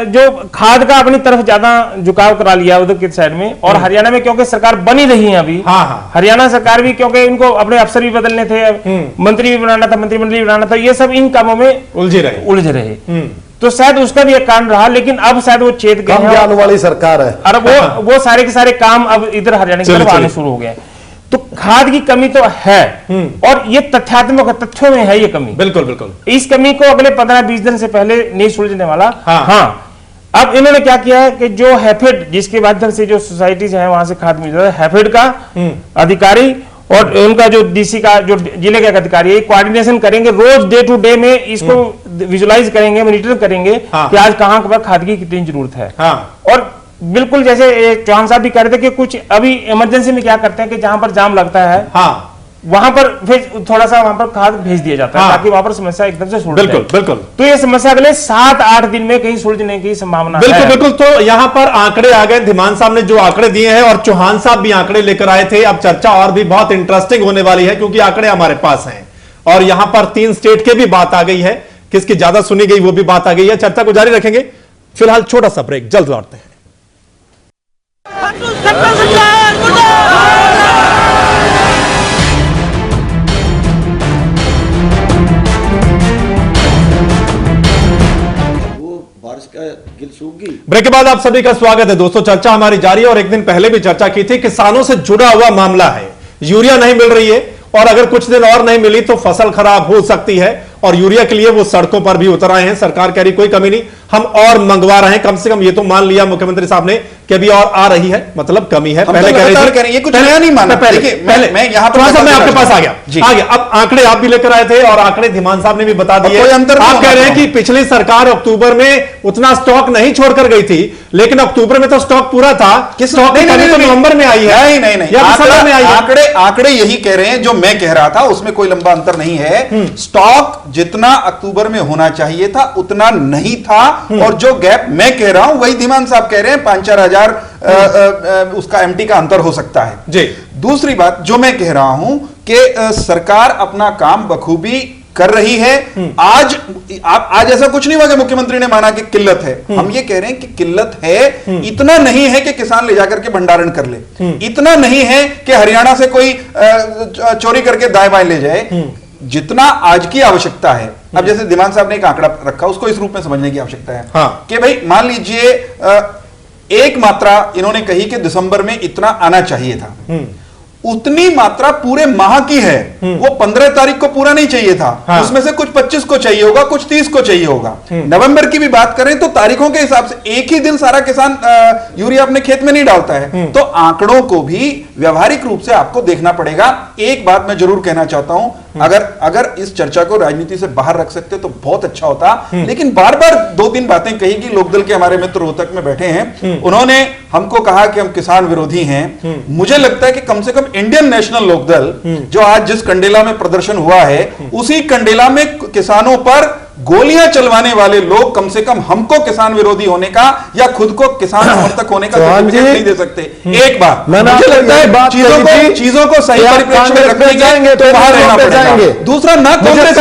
जो खाद का अपनी तरफ ज्यादा झुकाव करा लिया उधर की साइड में। और हरियाणा में क्योंकि सरकार बनी रही है अभी, हाँ, हाँ, हरियाणा सरकार भी क्योंकि इनको अपने अफसर भी बदलने थे, मंत्री भी बनाना था, मंत्रिमंडल भी बनाना था, ये सब इन कामों में उलझे रहे तो शायद उसका भी एक कारण रहा। लेकिन अब शायद वो चेत गए हैं, आने वाली सरकार है और वो सारे के सारे काम अब इधर हरियाणा की तरफ आने शुरू हो गए। तो खाद की कमी तो है और ये तथ्यात्मक तथ्यों में है ये कमी। बिल्कुल बिल्कुल। इस कमी को अगले 15-20 दिन से पहले नहीं सुलझने वाला। हाँ, अब इन्होंने क्या किया है कि जो हैफेड जिसके माध्यम से जो सोसाइटीज हैं वहां से खाद मिल जाता है, हैफेड का अधिकारी और उनका जो डीसी का जो जिले के अधिकारी है कोऑर्डिनेशन करेंगे, रोज डे टू डे में इसको विजुलाइज करेंगे, मॉनिटर करेंगे कि आज कहां पर खाद की कितनी जरूरत है। और बिल्कुल जैसे चौहान साहब भी कह रहे थे कि कुछ अभी इमरजेंसी में क्या करते हैं कि जहां पर जाम लगता है, हाँ, वहां पर फिर थोड़ा सा वहां पर खाद भेज दिया जाता है ताकि वहां पर समस्या एकदम से सुलझ जाए। बिल्कुल बिल्कुल। तो ये समस्या अगले 7-8 दिन में कहीं सुलझने की संभावना बिल्कुल है। बिल्कुल। तो यहां पर आंकड़े आ गए, धीमान साहब ने जो आंकड़े दिए हैं और चौहान साहब भी आंकड़े लेकर आए थे। अब चर्चा और भी बहुत इंटरेस्टिंग होने वाली है क्योंकि आंकड़े हमारे पास हैं और यहां पर 3 स्टेट के भी बात आ गई है, किसकी ज्यादा सुनी गई वो भी बात आ गई है। चर्चा को जारी रखेंगे, फिलहाल छोटा सा ब्रेक, जल्द लौटते हैं। ब्रेक के बाद आप सभी का स्वागत है दोस्तों। चर्चा हमारी जारी है और एक दिन पहले भी चर्चा की थी, किसानों से जुड़ा हुआ मामला है। यूरिया नहीं मिल रही है और अगर कुछ दिन और नहीं मिली तो फसल खराब हो सकती है और यूरिया के लिए वो सड़कों पर भी उतर आए हैं। सरकार कह रही कोई कमी नहीं, हम और मंगवा रहे हैं। कम से कम ये तो मान लिया मुख्यमंत्री साहब ने कि अभी और आ रही है, मतलब कमी है। पहले कह रहे थे, ये कुछ नया नहीं माना। देखिए मैं यहां पर मैं आपके पास आ गया। अब आंकड़े आप भी लेकर आए थे और आंकड़े धीमान साहब ने भी बता दिए। आप कह रहे हैं कि पिछली सरकार अक्टूबर में उतना स्टॉक नहीं छोड़कर गई थी, लेकिन अक्टूबर में तो स्टॉक पूरा था। स्टॉक की कमी तो नवंबर में आई है, नहीं, आंकड़े यही कह रहे हैं जो मैं कह रहा था, उसमें कोई लंबा अंतर नहीं है। स्टॉक जितना अक्टूबर में होना चाहिए था उतना नहीं था और जो गैप मैं कह रहा हूं वही धीमान साहब कह रहे हैं, 5-4 हजार उसका एमटी का अंतर हो सकता है जी। दूसरी बात जो मैं कह रहा हूं कि सरकार अपना काम बखूबी कर रही है। आज ऐसा कुछ नहीं हुआ कि मुख्यमंत्री ने माना कि किल्लत है। हम ये कह रहे हैं कि किल्लत है, इतना नहीं है कि किसान ले जाकर के भंडारण कर ले, इतना नहीं है कि हरियाणा से कोई चोरी करके दाएं बाएं ले जाए। जितना आज की आवश्यकता है, अब जैसे धीमान साहब ने एक आंकड़ा रखा, उसको इस रूप में समझने की आवश्यकता है। हाँ। कि भाई मान लीजिए एक मात्रा इन्होंने कही कि दिसंबर में इतना आना चाहिए था, उतनी मात्रा पूरे माह की है, वो 15 तारीख को पूरा नहीं चाहिए था। हाँ। उसमें से कुछ 25 को चाहिए होगा, कुछ 30 को चाहिए होगा। नवंबर की भी बात करें तो तारीखों के हिसाब से एक ही दिन सारा किसान यूरिया अपने खेत में नहीं डालता है। तो आंकड़ों को भी व्यवहारिक रूप से आपको देखना पड़ेगा। एक बात मैं जरूर कहना चाहता हूं, अगर इस चर्चा को राजनीति से बाहर रख सकते तो बहुत अच्छा होता, लेकिन बार बार 2-3 बातें कही कि लोकदल के हमारे मित्र रोहतक में बैठे हैं, उन्होंने हमको कहा कि हम किसान विरोधी हैं। मुझे लगता है कि कम से कम इंडियन नेशनल लोकदल जो आज जिस कंडेला में प्रदर्शन हुआ है, उसी कंडेला में किसानों पर गोलियां चलवाने वाले लोग कम से कम हमको किसान विरोधी होने का या खुद को किसान समर्थक होने का सर्टिफिकेट नहीं दे सकते। एक बात मुझे लगता है चीजों को सही परिप्रेक्ष्य में रखने के तो बाहर रहना पड़ेगा। दूसरा ना कांग्रेस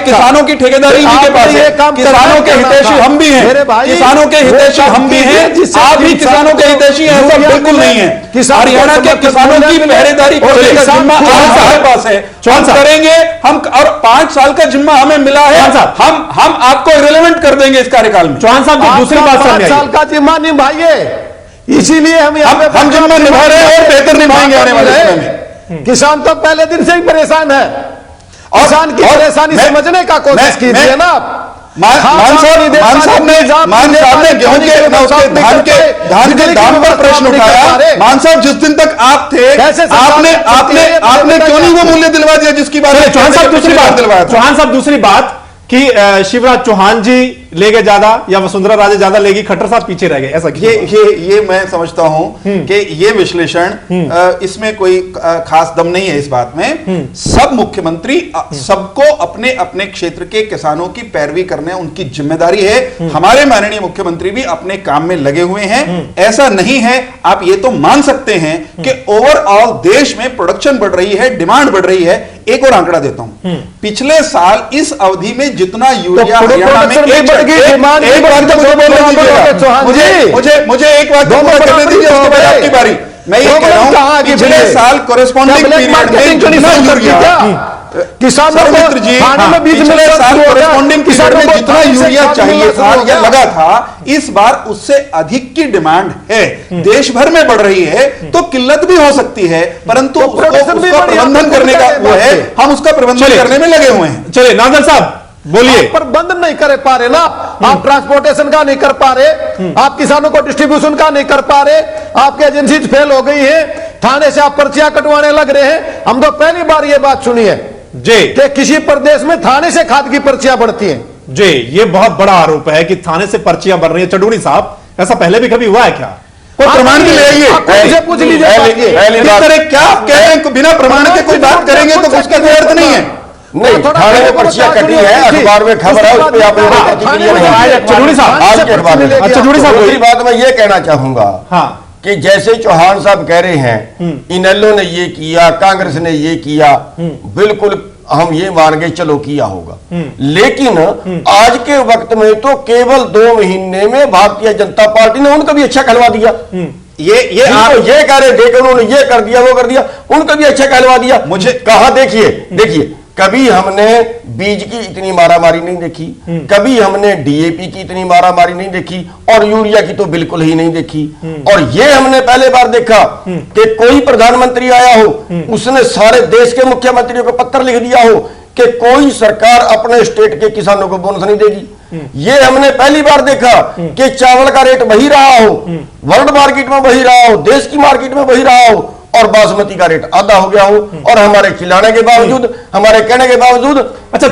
किसानों की ठेकेदारी इन्हीं के पास है, किसानों के हितैषी हम भी हैं, किसानों के हितैषी हम भी हैं, आप भी किसानों के हितैषी हैं, ऐसा बिल्कुल नहीं है। हरियाणा के किसानों की पहरेदारी करने का जिम्मा हमारे पास है, करेंगे हम, और 5 साल का जिम्मा हमें मिला है। हम आपको रिलेवेंट कर देंगे इस कार्यकाल में। चौहान साहब की दूसरी बात, 5 साल का जिम्मा निभाइए, इसीलिए हम जिम्मा निभा रहे हैं और बेहतर निभाएंगे आने वाले समय में। किसान तो पहले दिन से ही परेशान है। किसान की परेशानी समझने का कोशिश कीजिए ना। मान साहब ने गेहूं के धान के दाम पर प्रश्न उठाया। मान साहब जिस दिन तक आप थे आपने क्यों नहीं वो मूल्य दिलवा दिया जिसकी बात चौहान साहब दूसरी बात दिलवाया। चौहान साहब दूसरी बात कि शिवराज चौहान जी ले गए ज्यादा या वसुंधरा राजे ज्यादा लेगी, खट्टर साहब पीछे रह गए, ऐसा ये मैं समझता हूं कि ये विश्लेषण इसमें कोई खास दम नहीं है इस बात में। सब मुख्यमंत्री सबको अपने अपने क्षेत्र के किसानों की पैरवी करने उनकी जिम्मेदारी है। हमारे माननीय मुख्यमंत्री भी अपने काम में लगे हुए हैं। ऐसा नहीं है, आप ये तो मान सकते हैं कि ओवरऑल देश में प्रोडक्शन बढ़ रही है, डिमांड बढ़ रही है। एक और आंकड़ा देता हूं, पिछले साल इस अवधि में जितना यूरिया हरियाणा में एक बार तो मुझे एक बात करने दीजिए, उसके बाद आपकी बारी। मैं ये कह रहा हूं पिछले साल कोरेस्पॉन्डिंग पीरियड में किसानों को पिछले साल कोरेस्पॉन्डिंग पीरियड में जितना यूरिया चाहिए था या लगा था, इस बार उससे अधिक की डिमांड है, देश भर में बढ़ रही है। तो किल्लत भी हो सकती है, परंतु उसका प्रबंधन करने का वो है, हम उसका प्रबंधन करने में लगे हुए हैं। चलिए नाजर साहब बोलिए। प्रबंधन नहीं कर पा रहे ना आप, ट्रांसपोर्टेशन का नहीं कर पा रहे आप, किसानों को डिस्ट्रीब्यूशन का नहीं कर पा रहे, आपकी एजेंसी फेल हो गई है, थाने से आप पर्चियां कटवाने लग रहे हैं। हम तो पहली बार ये बात सुनी है जी कि किसी प्रदेश में थाने से खाद की पर्चियां बढ़ती हैं। जी, ये बहुत बड़ा आरोप है कि थाने से पर्चियां बढ़ रही है। चडूरी साहब, ऐसा पहले भी कभी हुआ है क्या? कोई प्रमाण भी ले आइए, पूछ लीजिए। क्या आप कह रहे हैं बिना प्रमाण के कोई बात करेंगे तो उसका कोई अर्थ नहीं है। नहीं, थाने में पर्चियां कटी है, अखबार में खबर है, उस पर आप चडूरी साहब दूसरी बात मैं ये कहना चाहूंगा कि जैसे चौहान साहब कह रहे हैं इनेलो ने ये किया, कांग्रेस ने ये किया, बिल्कुल हम ये मान गए चलो किया होगा, लेकिन आज के वक्त में तो केवल 2 महीने में भारतीय जनता पार्टी ने उनको भी अच्छा कहलवा दिया। ये आप ये कह रहे देखो उन्होंने ये कर दिया वो कर दिया, उनको भी अच्छा कहलवा दिया। मुझे कहा देखिए कभी हमने बीज की इतनी मारामारी नहीं देखी, कभी हमने डीएपी की इतनी मारामारी नहीं देखी, और यूरिया की तो बिल्कुल ही नहीं देखी। और ये हमने पहले बार देखा कि कोई प्रधानमंत्री आया हो, उसने सारे देश के मुख्यमंत्रियों को पत्र लिख दिया हो कि कोई सरकार अपने स्टेट के किसानों को बोनस नहीं देगी। ये हमने पहली बार देखा कि चावल का रेट वही रहा हो, वर्ल्ड मार्केट में वही रहा हो, देश की मार्केट में वही रहा हो, और बासमती का रेट आधा हो गया हो, और हमारे खिलाने के बावजूद, हमारे कहने के बावजूद। अच्छा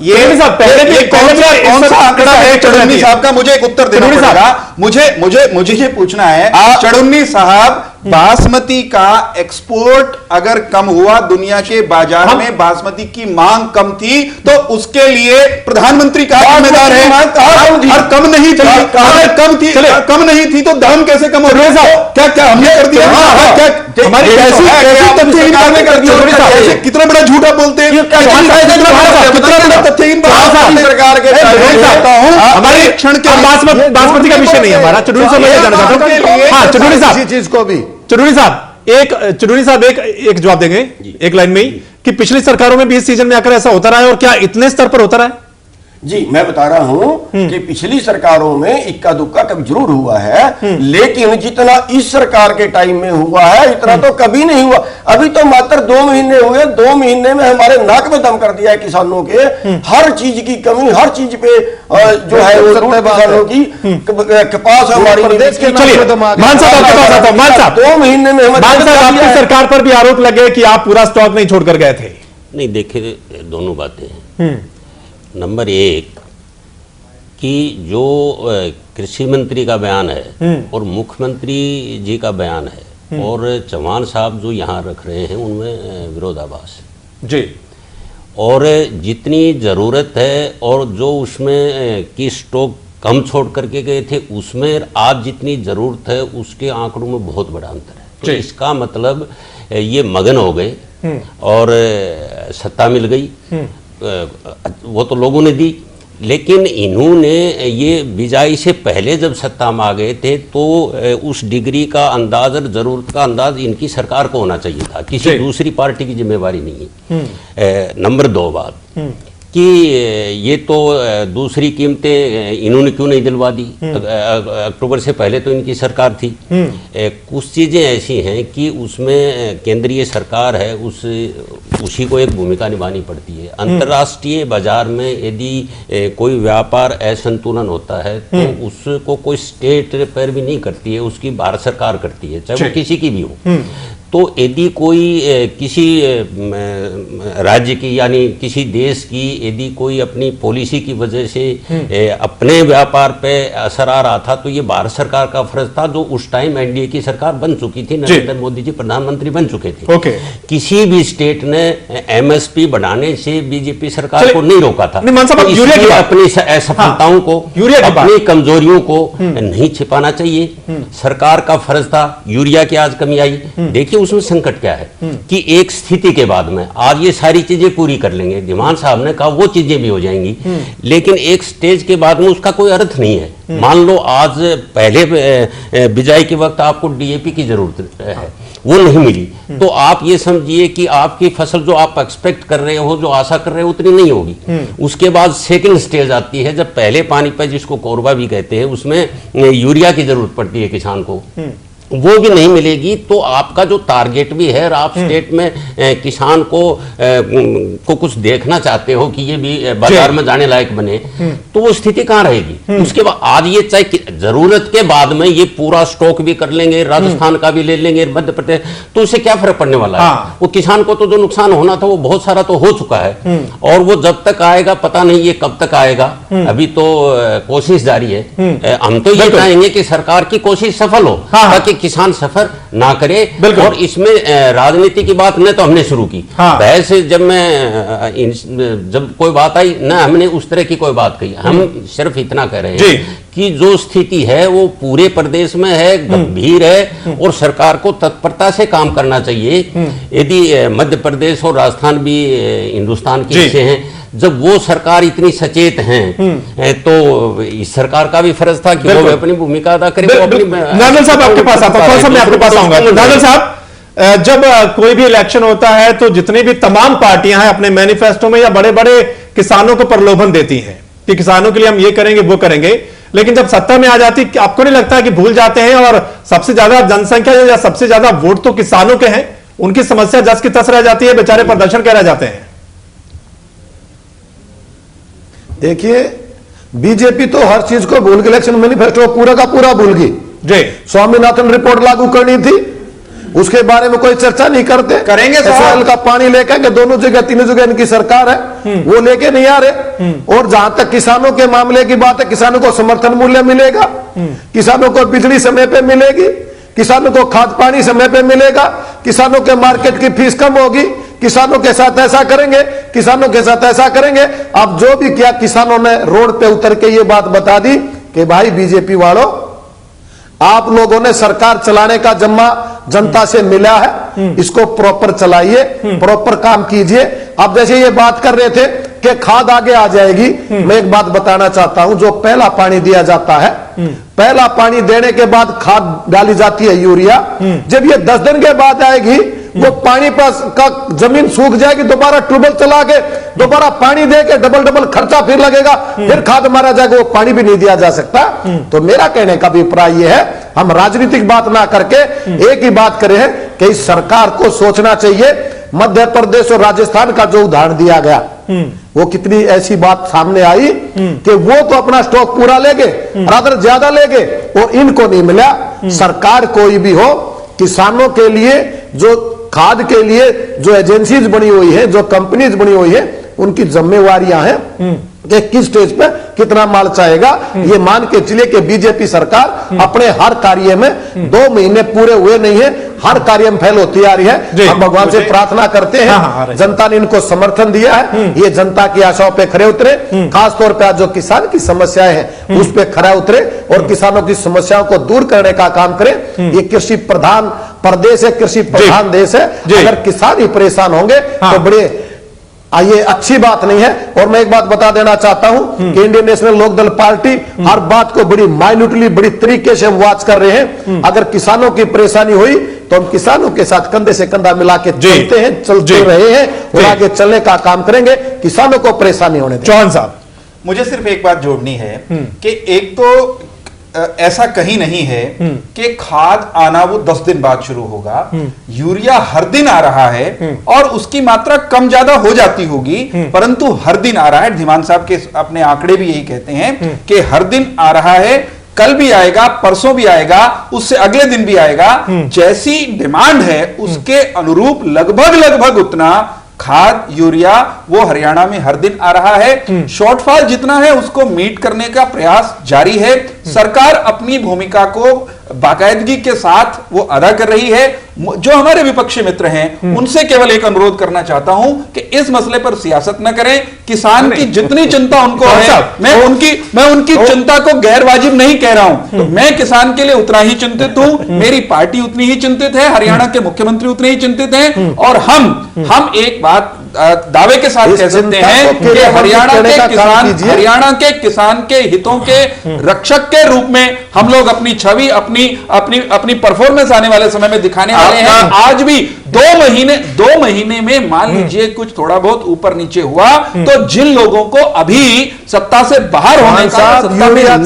ये पहले भी कौन सा आंकड़ा है चढ़न्नी साहब का, मुझे एक उत्तर देना पड़ेगा। मुझे ये पूछना है चढ़न्नी साहब, बासमती का एक्सपोर्ट अगर कम हुआ, दुनिया के बाजार में बासमती की मांग कम थी, तो उसके लिए प्रधानमंत्री का जिम्मेदार है। और कम नहीं थी, अगर कम नहीं थी तो दाम कैसे कम हो रहे? क्या हमने कर दिया? हमारी कितना बड़ा झूठ आप बोलते हैं, कितना बड़ा तथ्यहीन सरकार के हमारे क्षण के बासमती का विषय नहीं हमारा। चडूरी साहब मैं जानना चाहता हूं, हाँ चडूरी साहब चीज को भी चडूरी साहब एक जवाब देंगे एक लाइन में ही कि पिछली सरकारों में भी इस सीजन में आकर ऐसा होता रहा है, और क्या इतने स्तर पर होता रहा है? जी मैं बता रहा हूं कि पिछली सरकारों में इक्का दुक्का कभी जरूर हुआ है, लेकिन जितना इस सरकार के टाइम में हुआ है इतना तो कभी नहीं हुआ। अभी तो मात्र 2 महीने हुए, 2 महीने में हमारे नाक में दम कर दिया है किसानों के। हर चीज की कमी, हर चीज पे जो है वो किसानों की कपास हमारी 2 महीने में आपकी सरकार पर भी आरोप लगे कि आप पूरा स्टॉक नहीं छोड़कर गए थे। नहीं, देखिए दोनों बातें हैं। नंबर 1 कि जो कृषि मंत्री का बयान है और मुख्यमंत्री जी का बयान है और चौहान साहब जो यहाँ रख रहे हैं, उनमें विरोधाभास जी। और जितनी ज़रूरत है और जो उसमें की स्टॉक कम छोड़ करके गए थे, उसमें आज जितनी ज़रूरत है उसके आंकड़ों में बहुत बड़ा अंतर है। तो इसका मतलब ये मगन हो गए और सत्ता मिल गई, वो तो लोगों ने दी, लेकिन इन्होंने ये बिजाई से पहले जब सत्ता में आ गए थे तो उस डिग्री का अंदाज और ज़रूरत का अंदाज इनकी सरकार को होना चाहिए था, किसी दूसरी पार्टी की जिम्मेवारी नहीं है। नंबर 2 बात कि ये तो दूसरी कीमतें इन्होंने क्यों नहीं दिलवा दी। अक्टूबर से पहले तो इनकी सरकार थी। कुछ चीज़ें ऐसी हैं कि उसमें केंद्रीय सरकार है, उसी को एक भूमिका निभानी पड़ती है। अंतर्राष्ट्रीय बाजार में यदि कोई व्यापार असंतुलन होता है तो उसको कोई स्टेट पर भी नहीं करती है, उसकी भारत सरकार करती है, चाहे वो किसी की भी हो। तो यदि कोई किसी राज्य की यानी किसी देश की यदि कोई अपनी पॉलिसी की वजह से अपने व्यापार पे असर आ रहा था तो ये भारत सरकार का फर्ज था, जो उस टाइम एनडीए की सरकार बन चुकी थी, नरेंद्र मोदी जी प्रधानमंत्री बन चुके थे। किसी भी स्टेट ने एमएसपी बढ़ाने से बीजेपी सरकार को नहीं रोका था। तो अपनी असफलताओं को, अपनी कमजोरियों को नहीं छिपाना चाहिए। सरकार का फर्ज था, यूरिया की आज कमी आई, देखिए उसमें संकट क्या है कि एक स्थिति के बाद में आज ये सारी चीजें पूरी कर लेंगे, धीमान साहब ने कहा वो चीजें भी हो जाएंगी, लेकिन एक स्टेज के बाद में उसका कोई अर्थ नहीं है। मान लो आज पहले बिजाई के वक्त आपको डीएपी की जरूरत है, वो नहीं मिली, तो आप ये समझिए कि आपकी फसल जो आप एक्सपेक्ट कर रहे हो, जो आशा कर रहे हो, उतनी नहीं होगी। उसके बाद सेकंड स्टेज आती है जब पहले पानी पर, जिसको कोरबा भी कहते हैं, उसमें यूरिया की जरूरत पड़ती है किसान को, वो भी नहीं मिलेगी। तो आपका जो टारगेट भी है, और आप स्टेट में किसान को कुछ देखना चाहते हो कि ये भी बाजार में जाने लायक बने, तो वो स्थिति कहाँ रहेगी। उसके बाद आज ये चाहे जरूरत के बाद में ये पूरा स्टॉक भी कर लेंगे, राजस्थान का भी ले लेंगे, मध्य प्रदेश, तो उससे क्या फर्क पड़ने वाला है। वो किसान को तो जो नुकसान होना था वो बहुत सारा तो हो चुका है, और वो जब तक आएगा पता नहीं ये कब तक आएगा, अभी तो कोशिश जारी है। हम तो ये चाहेंगे कि सरकार की कोशिश सफल हो, ताकि किसान सफर ना करे। और इसमें राजनीति की बात न तो हमने शुरू की, बहस जब कोई बात आई न हमने उस तरह की कोई बात कही, हम सिर्फ इतना कह रहे हैं कि जो स्थिति है वो पूरे प्रदेश में है, गंभीर है, और सरकार को तत्परता से काम करना चाहिए। यदि मध्य प्रदेश और राजस्थान भी हिंदुस्तान के हिस्से हैं, जब वो सरकार इतनी सचेत हैं तो इस सरकार का भी फर्ज था कि वो अपनी भूमिका अदा करे। नाजल साहब आपके पास आता हूं, मैं आपके पास आऊंगा। नाजल साहब, जब कोई भी इलेक्शन होता है तो जितनी भी तमाम पार्टियां हैं अपने मैनिफेस्टो में या बड़े बड़े किसानों को प्रलोभन देती हैं कि किसानों के लिए हम ये करेंगे वो करेंगे, लेकिन जब सत्ता में आ जाती, आपको नहीं लगता कि भूल जाते हैं और सबसे ज्यादा जनसंख्या या सबसे ज्यादा वोट तो किसानों के हैं, उनकी समस्या जस की तस रह जाती है, बेचारे प्रदर्शन कर रह जाते हैं। देखिए, बीजेपी तो हर चीज को भूल गई, इलेक्शन मैनिफेस्टो पूरा का पूरा भूल गई। स्वामीनाथन रिपोर्ट लागू करनी थी, उसके बारे में कोई चर्चा नहीं करते। करेंगे सवाल का पानी लेकर दोनों जगह तीनों जगह इनकी सरकार है, वो लेके नहीं आ रहे। और जहां तक किसानों के मामले की बात है, किसानों को समर्थन मूल्य मिलेगा, किसानों को बिजली समय पे मिलेगी, किसानों को खाद पानी समय पे मिलेगा, किसानों के मार्केट की फीस कम होगी, किसानों के साथ ऐसा करेंगे, किसानों के साथ ऐसा करेंगे। अब जो भी किया, किसानों ने रोड पे उतर के ये बात बता दी कि भाई बीजेपी वालों, आप लोगों ने सरकार चलाने का जिम्मा जनता से मिला है, इसको प्रॉपर चलाइए, प्रॉपर काम कीजिए। अब जैसे ये बात कर रहे थे कि खाद आगे आ जाएगी, मैं एक बात बताना चाहता हूं, जो पहला पानी दिया जाता है, पहला पानी देने के बाद खाद डाली जाती है यूरिया, जब ये 10 दिन के बाद आएगी, वो पानी पास का जमीन सूख जाएगी, दोबारा ट्यूबवेल चला के दोबारा पानी दे के डबल खर्चा फिर लगेगा, फिर खाद मारा जाएगा, वो पानी भी नहीं दिया जा सकता। तो मेरा कहने का अभिप्राय ये है, हम राजनीतिक बात ना करके एक ही बात करें हैं कि इस सरकार को सोचना चाहिए। मध्य प्रदेश और राजस्थान का जो उदाहरण दिया गया, वो कितनी ऐसी बात सामने आई कि वो तो अपना स्टॉक पूरा ले गए, रादर ज्यादा ले गए, और इनको नहीं मिला। सरकार कोई भी हो, किसानों के लिए जो खाद के लिए जो एजेंसीज बनी हुई है, जो कंपनीज बनी हुई है, उनकी जिम्मेवारियां हैं कि किस स्टेज पे कितना माल चाहेगा। ये मान के चलिए कि बीजेपी सरकार अपने हर कार्य में 2 महीने पूरे हुए नहीं है, हर कार्य में फेल होती आ रही है। हम भगवान से प्रार्थना करते हैं, जनता ने इनको समर्थन दिया है, ये जनता की आशाओं पे खरे उतरे, खासतौर पे आज जो किसान की समस्याएं हैं उस पे खरा उतरे और किसानों की समस्याओं को दूर करने का काम करें। ये कृषि प्रधान प्रदेश है, कृषि प्रधान देश है, अगर किसान ही परेशान होंगे तो बड़े ये अच्छी बात नहीं है। और मैं एक बात बता देना चाहता हूं कि इंडियन नेशनल लोकदल पार्टी हर बात को बड़ी माइन्यूटली, बड़ी तरीके से हम वॉच कर रहे हैं। अगर किसानों की परेशानी हुई तो हम किसानों के साथ कंधे से कंधा मिला के चलते हैं, चलते रहे हैं और आगे चलने का काम करेंगे। किसानों को परेशानी होने दें। चौहान साहब, मुझे सिर्फ एक बात जोड़नी है कि एक तो ऐसा कहीं नहीं है कि खाद आना वो 10 दिन बाद शुरू होगा। यूरिया हर दिन आ रहा है और उसकी मात्रा कम ज्यादा हो जाती होगी, परंतु हर दिन आ रहा है। धीमान साहब के अपने आंकड़े भी यही कहते हैं कि हर दिन आ रहा है, कल भी आएगा, परसों भी आएगा, उससे अगले दिन भी आएगा। जैसी डिमांड है उसके अनुरूप लगभग उतना खाद यूरिया वो हरियाणा में हर दिन आ रहा है। शॉर्टफॉल जितना है उसको मीट करने का प्रयास जारी है। सरकार अपनी भूमिका को बाकायदगी के साथ वो अदा कर रही है। जो हमारे विपक्षी मित्र हैं उनसे केवल एक अनुरोध करना चाहता हूं कि इस मसले पर सियासत न करें। किसान की जितनी चिंता उनको है, मैं उनकी चिंता को गैर वाजिब नहीं कह रहा हूं। मैं किसान के लिए उतना ही चिंतित हूं, मेरी पार्टी उतनी ही चिंतित है, हरियाणा के मुख्यमंत्री उतने ही चिंतित हैं। और हम एक बात दावे के साथ कह सकते हैं कि हरियाणा के किसान के हितों के रक्षक के रूप में हम लोग अपनी छवि, अपनी परफॉर्मेंस आने वाले समय में दिखाने वाले हैं। आज भी 2 महीने में मान लीजिए कुछ थोड़ा बहुत ऊपर नीचे हुआ तो जिन लोगों को अभी सत्ता से बाहर होने का, सत्ता में ना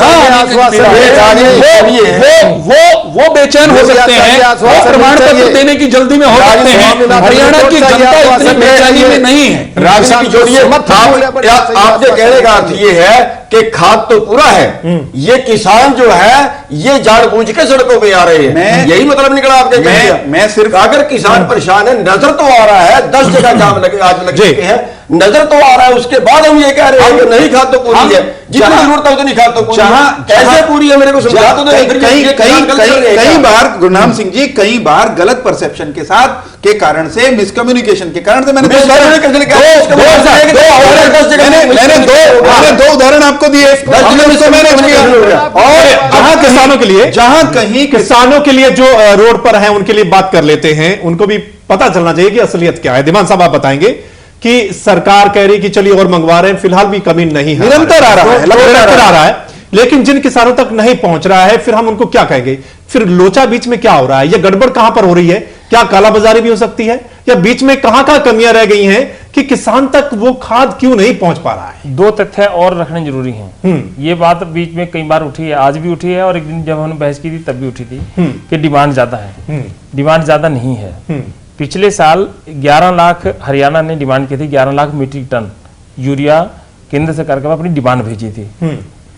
वो बेचैन हो सकते हैं, वो प्रमाण पत्र देने की जल्दी में हो सकते हैं। हरियाणा की जनता इतनी बेचैनी में नहीं है। राजनीति जोड़िए मत। आपके कहने का अर्थ ये है कि खाद तो पूरा है, ये किसान जो है ये जानबूझ के सड़कों पे आ रहे हैं, यही मतलब निकला आपके कहने का। मैं सिर्फ अगर किसान परेशान है, नजर तो आ रहा है 10 जगह जाम लगे, आज लग चुके हैं, नजर तो आ रहा है, उसके बाद हम ये कह रहे हैं कि नहीं खाद तो पूरी है, जितनी जरूरत है उतनी खाद तो पूरी है। कैसे पूरी है मेरे को समझा दो। कई बार गुरनाम सिंह जी, कई बार गलत परसेप्शन के साथ के कारण से, मिसकम्युनिकेशन के कारण से मैंने दो उदाहरण आपको दिए और जहां किसानों के लिए, जहां कहीं किसानों के लिए जो रोड पर हैं उनके लिए बात कर लेते हैं। उनको भी पता चलना चाहिए कि असलियत क्या है। धीमान साहब, आप बताएंगे कि सरकार कह रही कि चलिए और मंगवा रहे हैं, फिलहाल भी कमी नहीं है, निरंतर आ रहा है, लेकिन जिन किसानों तक नहीं पहुंच रहा है फिर हम उनको क्या कहेंगे? फिर लोचा बीच में क्या हो रहा है? यह गड़बड़ कहां पर हो रही है? क्या कालाबाजारी भी हो सकती है, या बीच में कहां कमियां रह गई हैं कि किसान तक वो खाद क्यों नहीं पहुंच पा रहा है? 2 तथ्य और रखने जरूरी हैं। ये बात बीच में कई बार उठी है, आज भी उठी है और एक दिन जब हमने बहस की थी तब भी उठी थी कि डिमांड ज्यादा है। डिमांड ज्यादा नहीं है। पिछले साल 11 लाख हरियाणा ने डिमांड की थी, 11 लाख मीट्रिक टन यूरिया केंद्र सरकार के पास अपनी डिमांड भेजी थी।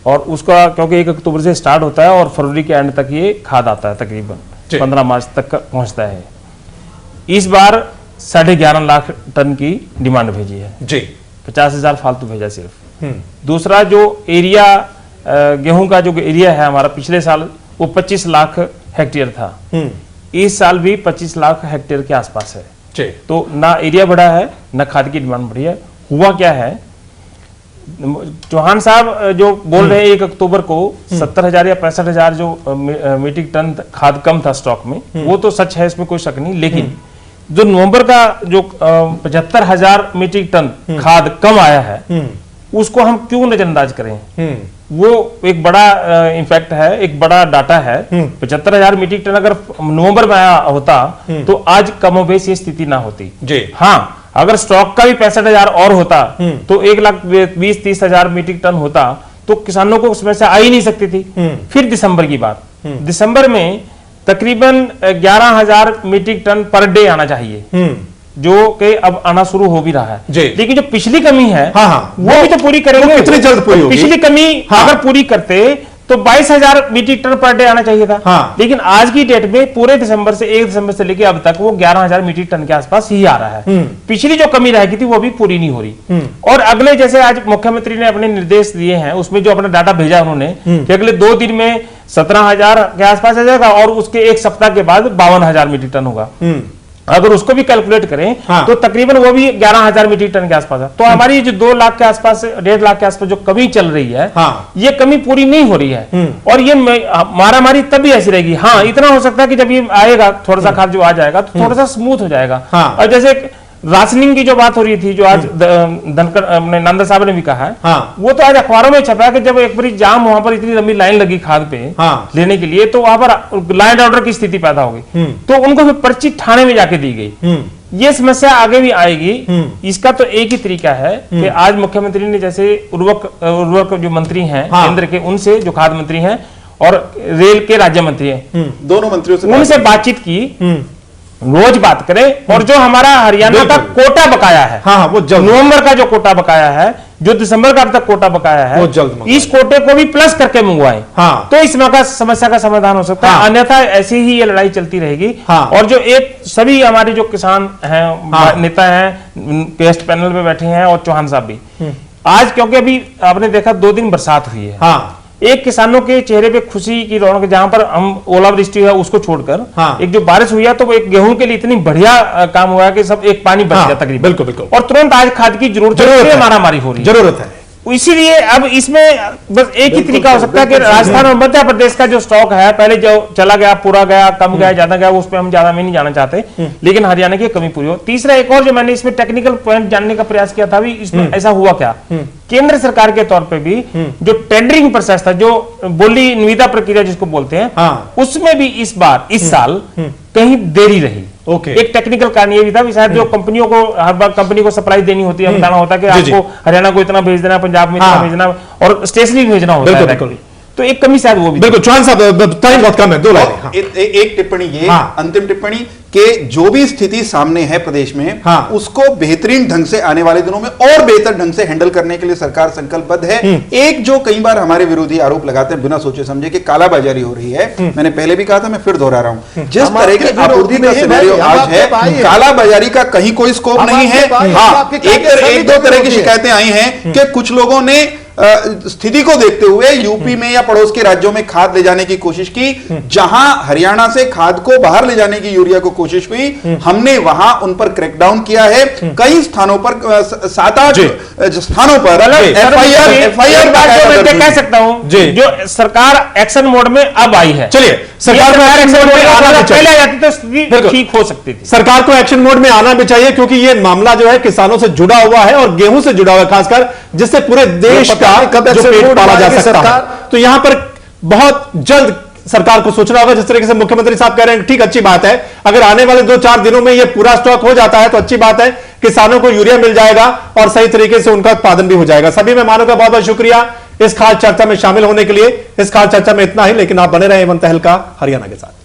और उसका क्योंकि 1 अक्टूबर से स्टार्ट होता है और फरवरी के एंड तक ये खाद आता है, तकरीबन 15 मार्च तक पहुंचता है। इस बार 11.5 लाख टन की डिमांड भेजी है जी। 50,000 फालतू भेजा सिर्फ। दूसरा, जो एरिया गेहूं का जो एरिया है हमारा, पिछले साल वो 25 लाख हेक्टेयर था, इस साल भी 25 लाख हेक्टेयर के आसपास है। तो ना एरिया बढ़ा है ना खाद की डिमांड बढ़ी है। हुआ क्या है, चौहान साहब जो बोल रहे हैं 1 अक्टूबर को 70,000 या 65,000 जो मीट्रिक टन खाद कम था स्टॉक में, वो तो सच है, इसमें कोई शक नहीं। लेकिन जो नवंबर का जो 75,000 मीट्रिक टन खाद कम आया है, उसको हम क्यों नजरअंदाज करें? वो एक बड़ा इम्पैक्ट है, एक बड़ा डाटा है। 75,000 मीट्रिक टन अगर नवंबर में आया होता तो आज कमोबेश ये स्थिति ना होती जी। हाँ, अगर स्टॉक का भी 65,000 और होता तो 1,20,30,000 मीट्रिक टन होता तो किसानों को उसमें से आ ही नहीं सकती थी। फिर दिसंबर की बात, दिसंबर में तकरीबन 11,000 मीट्रिक टन पर डे आना चाहिए, जो कि अब आना शुरू हो भी रहा है। लेकिन जो पिछली कमी है वो भी तो पूरी करेंगे। कितनी जल्द पूरी होगी? पिछली कमी अगर पूरी करते तो 22,000 मीट्रिक टन पर डे आना चाहिए था। लेकिन आज की डेट में पूरे दिसंबर से 1 दिसंबर से लेकर अब तक वो 11,000 मीट्रिक टन के आसपास ही आ रहा है। पिछली जो कमी रह गई थी वो भी पूरी नहीं हो रही। और अगले, जैसे आज मुख्यमंत्री ने अपने निर्देश दिए हैं, उसमें जो अपना डाटा भेजा उन्होंने कि अगले 2 दिन में 17,000 के आसपास आ जाएगा और उसके 1 सप्ताह के बाद 52,000 मीट्रिक टन होगा। अगर उसको भी कैलकुलेट करें तो तकरीबन वो भी 11,000 मीट्रिक टन के आसपास है। तो हमारी जो 2 लाख के आसपास, 1.5 लाख के आसपास जो कमी चल रही है, ये कमी पूरी नहीं हो रही है। और ये मारामारी तब भी ऐसी रहेगी। हाँ, इतना हो सकता है कि जब ये आएगा थोड़ा सा खाद जो आ जाएगा तो थोड़ा सा स्मूथ हो जाएगा। और जैसे राशनिंग की जो बात हो रही थी, जो आज धनखड़ अपने नंदा साहब ने भी कहा है, वो तो आज अखबारों में छपा है कि जब एक बार जाम वहां पर इतनी लंबी लाइन लगी खाद पे लेने के लिए, तो वहां पर लॉ एंड ऑर्डर की स्थिति पैदा हो गई, तो उनको फिर पर्ची थाने में जाके दी गई। ये समस्या आगे भी आएगी। इसका तो एक ही तरीका है कि आज मुख्यमंत्री ने जैसे उर्वरक जो मंत्री हैं केंद्र के, उनसे जो खाद्य मंत्री हैं और रेल के राज्य मंत्री हैं, दोनों मंत्रियों से उनसे बातचीत की, रोज बात करें। और जो हमारा हरियाणा का कोटा बकाया है, वो नवंबर का जो कोटा बकाया है, जो दिसंबर का अब तक कोटा बकाया है, वो जल्द इस कोटे को भी प्लस करके मंगवाएं, तो इस समस्या का समाधान हो सकता है। अन्यथा ऐसी ही ये लड़ाई चलती रहेगी। और जो एक सभी हमारे जो किसान हैं, नेता हैं, गेस्ट पैनल पे बैठे हैं, और चौहान साहब भी आज, क्योंकि अभी आपने देखा 2 दिन बरसात हुई है, एक किसानों के चेहरे पे खुशी की रौनक, जहां पर हम ओलावृष्टि है उसको छोड़कर एक जो बारिश हुई है, तो वो एक गेहूं के लिए इतनी बढ़िया काम हुआ है कि सब एक पानी बच गया तकरीबन। बिल्कुल बिल्कुल। और तुरंत आज खाद की जरूरत है, मारामारी हो रही है, जरूरत है। इसीलिए अब इसमें बस एक ही तरीका हो सकता है कि राजस्थान और मध्य प्रदेश का जो स्टॉक है, पहले जो चला गया, पूरा गया, कम गया, ज्यादा गया, उस पर हम ज्यादा में नहीं जाना चाहते, लेकिन हरियाणा की कमी पूरी हो। तीसरा एक और जो मैंने इसमें टेक्निकल पॉइंट जानने का प्रयास किया था, भी इसमें ऐसा हुआ क्या, केंद्र सरकार के तौर पे भी जो टेंडरिंग प्रोसेस था, जो बोली निविदा प्रक्रिया जिसको बोलते हैं, उसमें भी इस बार, इस साल कहीं देरी रही। एक टेक्निकल कारण ये भी था, शायद जो कंपनियों को हर बार कंपनी को सप्लाई देनी होती है, बताना होता है कि आपको हरियाणा को इतना भेज देना, पंजाब में इतना भेजना, और स्टेशनरी भेजना होता है, तो एक कमी शायद वो भी। बिल्कुल। चौहान साहब, टाइम बहुत कम है, 2 लाइन। एक टिप्पणी ये, अंतिम टिप्पणी, कि जो भी स्थिति सामने है प्रदेश में, उसको बेहतरीन ढंग से आने वाले दिनों में और बेहतर ढंग से हैंडल करने के लिए सरकार संकल्पबद्ध है। एक जो कई बार हमारे विरोधी आरोप लगाते हैं बिना सोचे समझे कि कालाबाजारी हो रही है, मैंने पहले भी कहा था, मैं फिर दोहरा रहा हूं, जिस तरह की आपूर्ति का सिनेरियो आज है, कालाबाजारी का कहीं कोई स्कोप नहीं है। हाँ, एक दो तरह की शिकायतें आई हैं कि कुछ लोगों ने स्थिति को देखते हुए यूपी में या पड़ोस के राज्यों में खाद ले जाने की कोशिश की, जहां हरियाणा से खाद को बाहर ले जाने की, यूरिया को कोशिश हुई, हमने वहां उन पर क्रैकडाउन किया है। कई स्थानों पर, 7-8 स्थानों पर एफआईआर कह सकता हूं, जो सरकार एक्शन मोड में अब आई है। चलिए, सरकार को एक्शन मोड में आना पहले आ जाती तो स्थिति ठीक हो सकती थी। सरकार को एक्शन मोड में आना भी चाहिए, क्योंकि ये मामला जो है किसानों से जुड़ा हुआ है और गेहूं से जुड़ा हुआ है, खासकर जिससे पूरे देश का जो पेट पाला जा सकता है। तो यहां पर बहुत जल्द सरकार को सोचना होगा। जिस तरीके से मुख्यमंत्री साहब कह रहे हैं, ठीक, अच्छी बात है, अगर आने वाले 2-4 दिनों में ये पूरा स्टॉक हो जाता है तो अच्छी बात है, किसानों को यूरिया मिल जाएगा और सही तरीके से उनका उत्पादन भी हो जाएगा। सभी मेहमानों का बहुत बहुत शुक्रिया इस खास चर्चा में शामिल होने के लिए। इस खास चर्चा में इतना ही, लेकिन आप बने रहे एवं तहलका हरियाणा के साथ।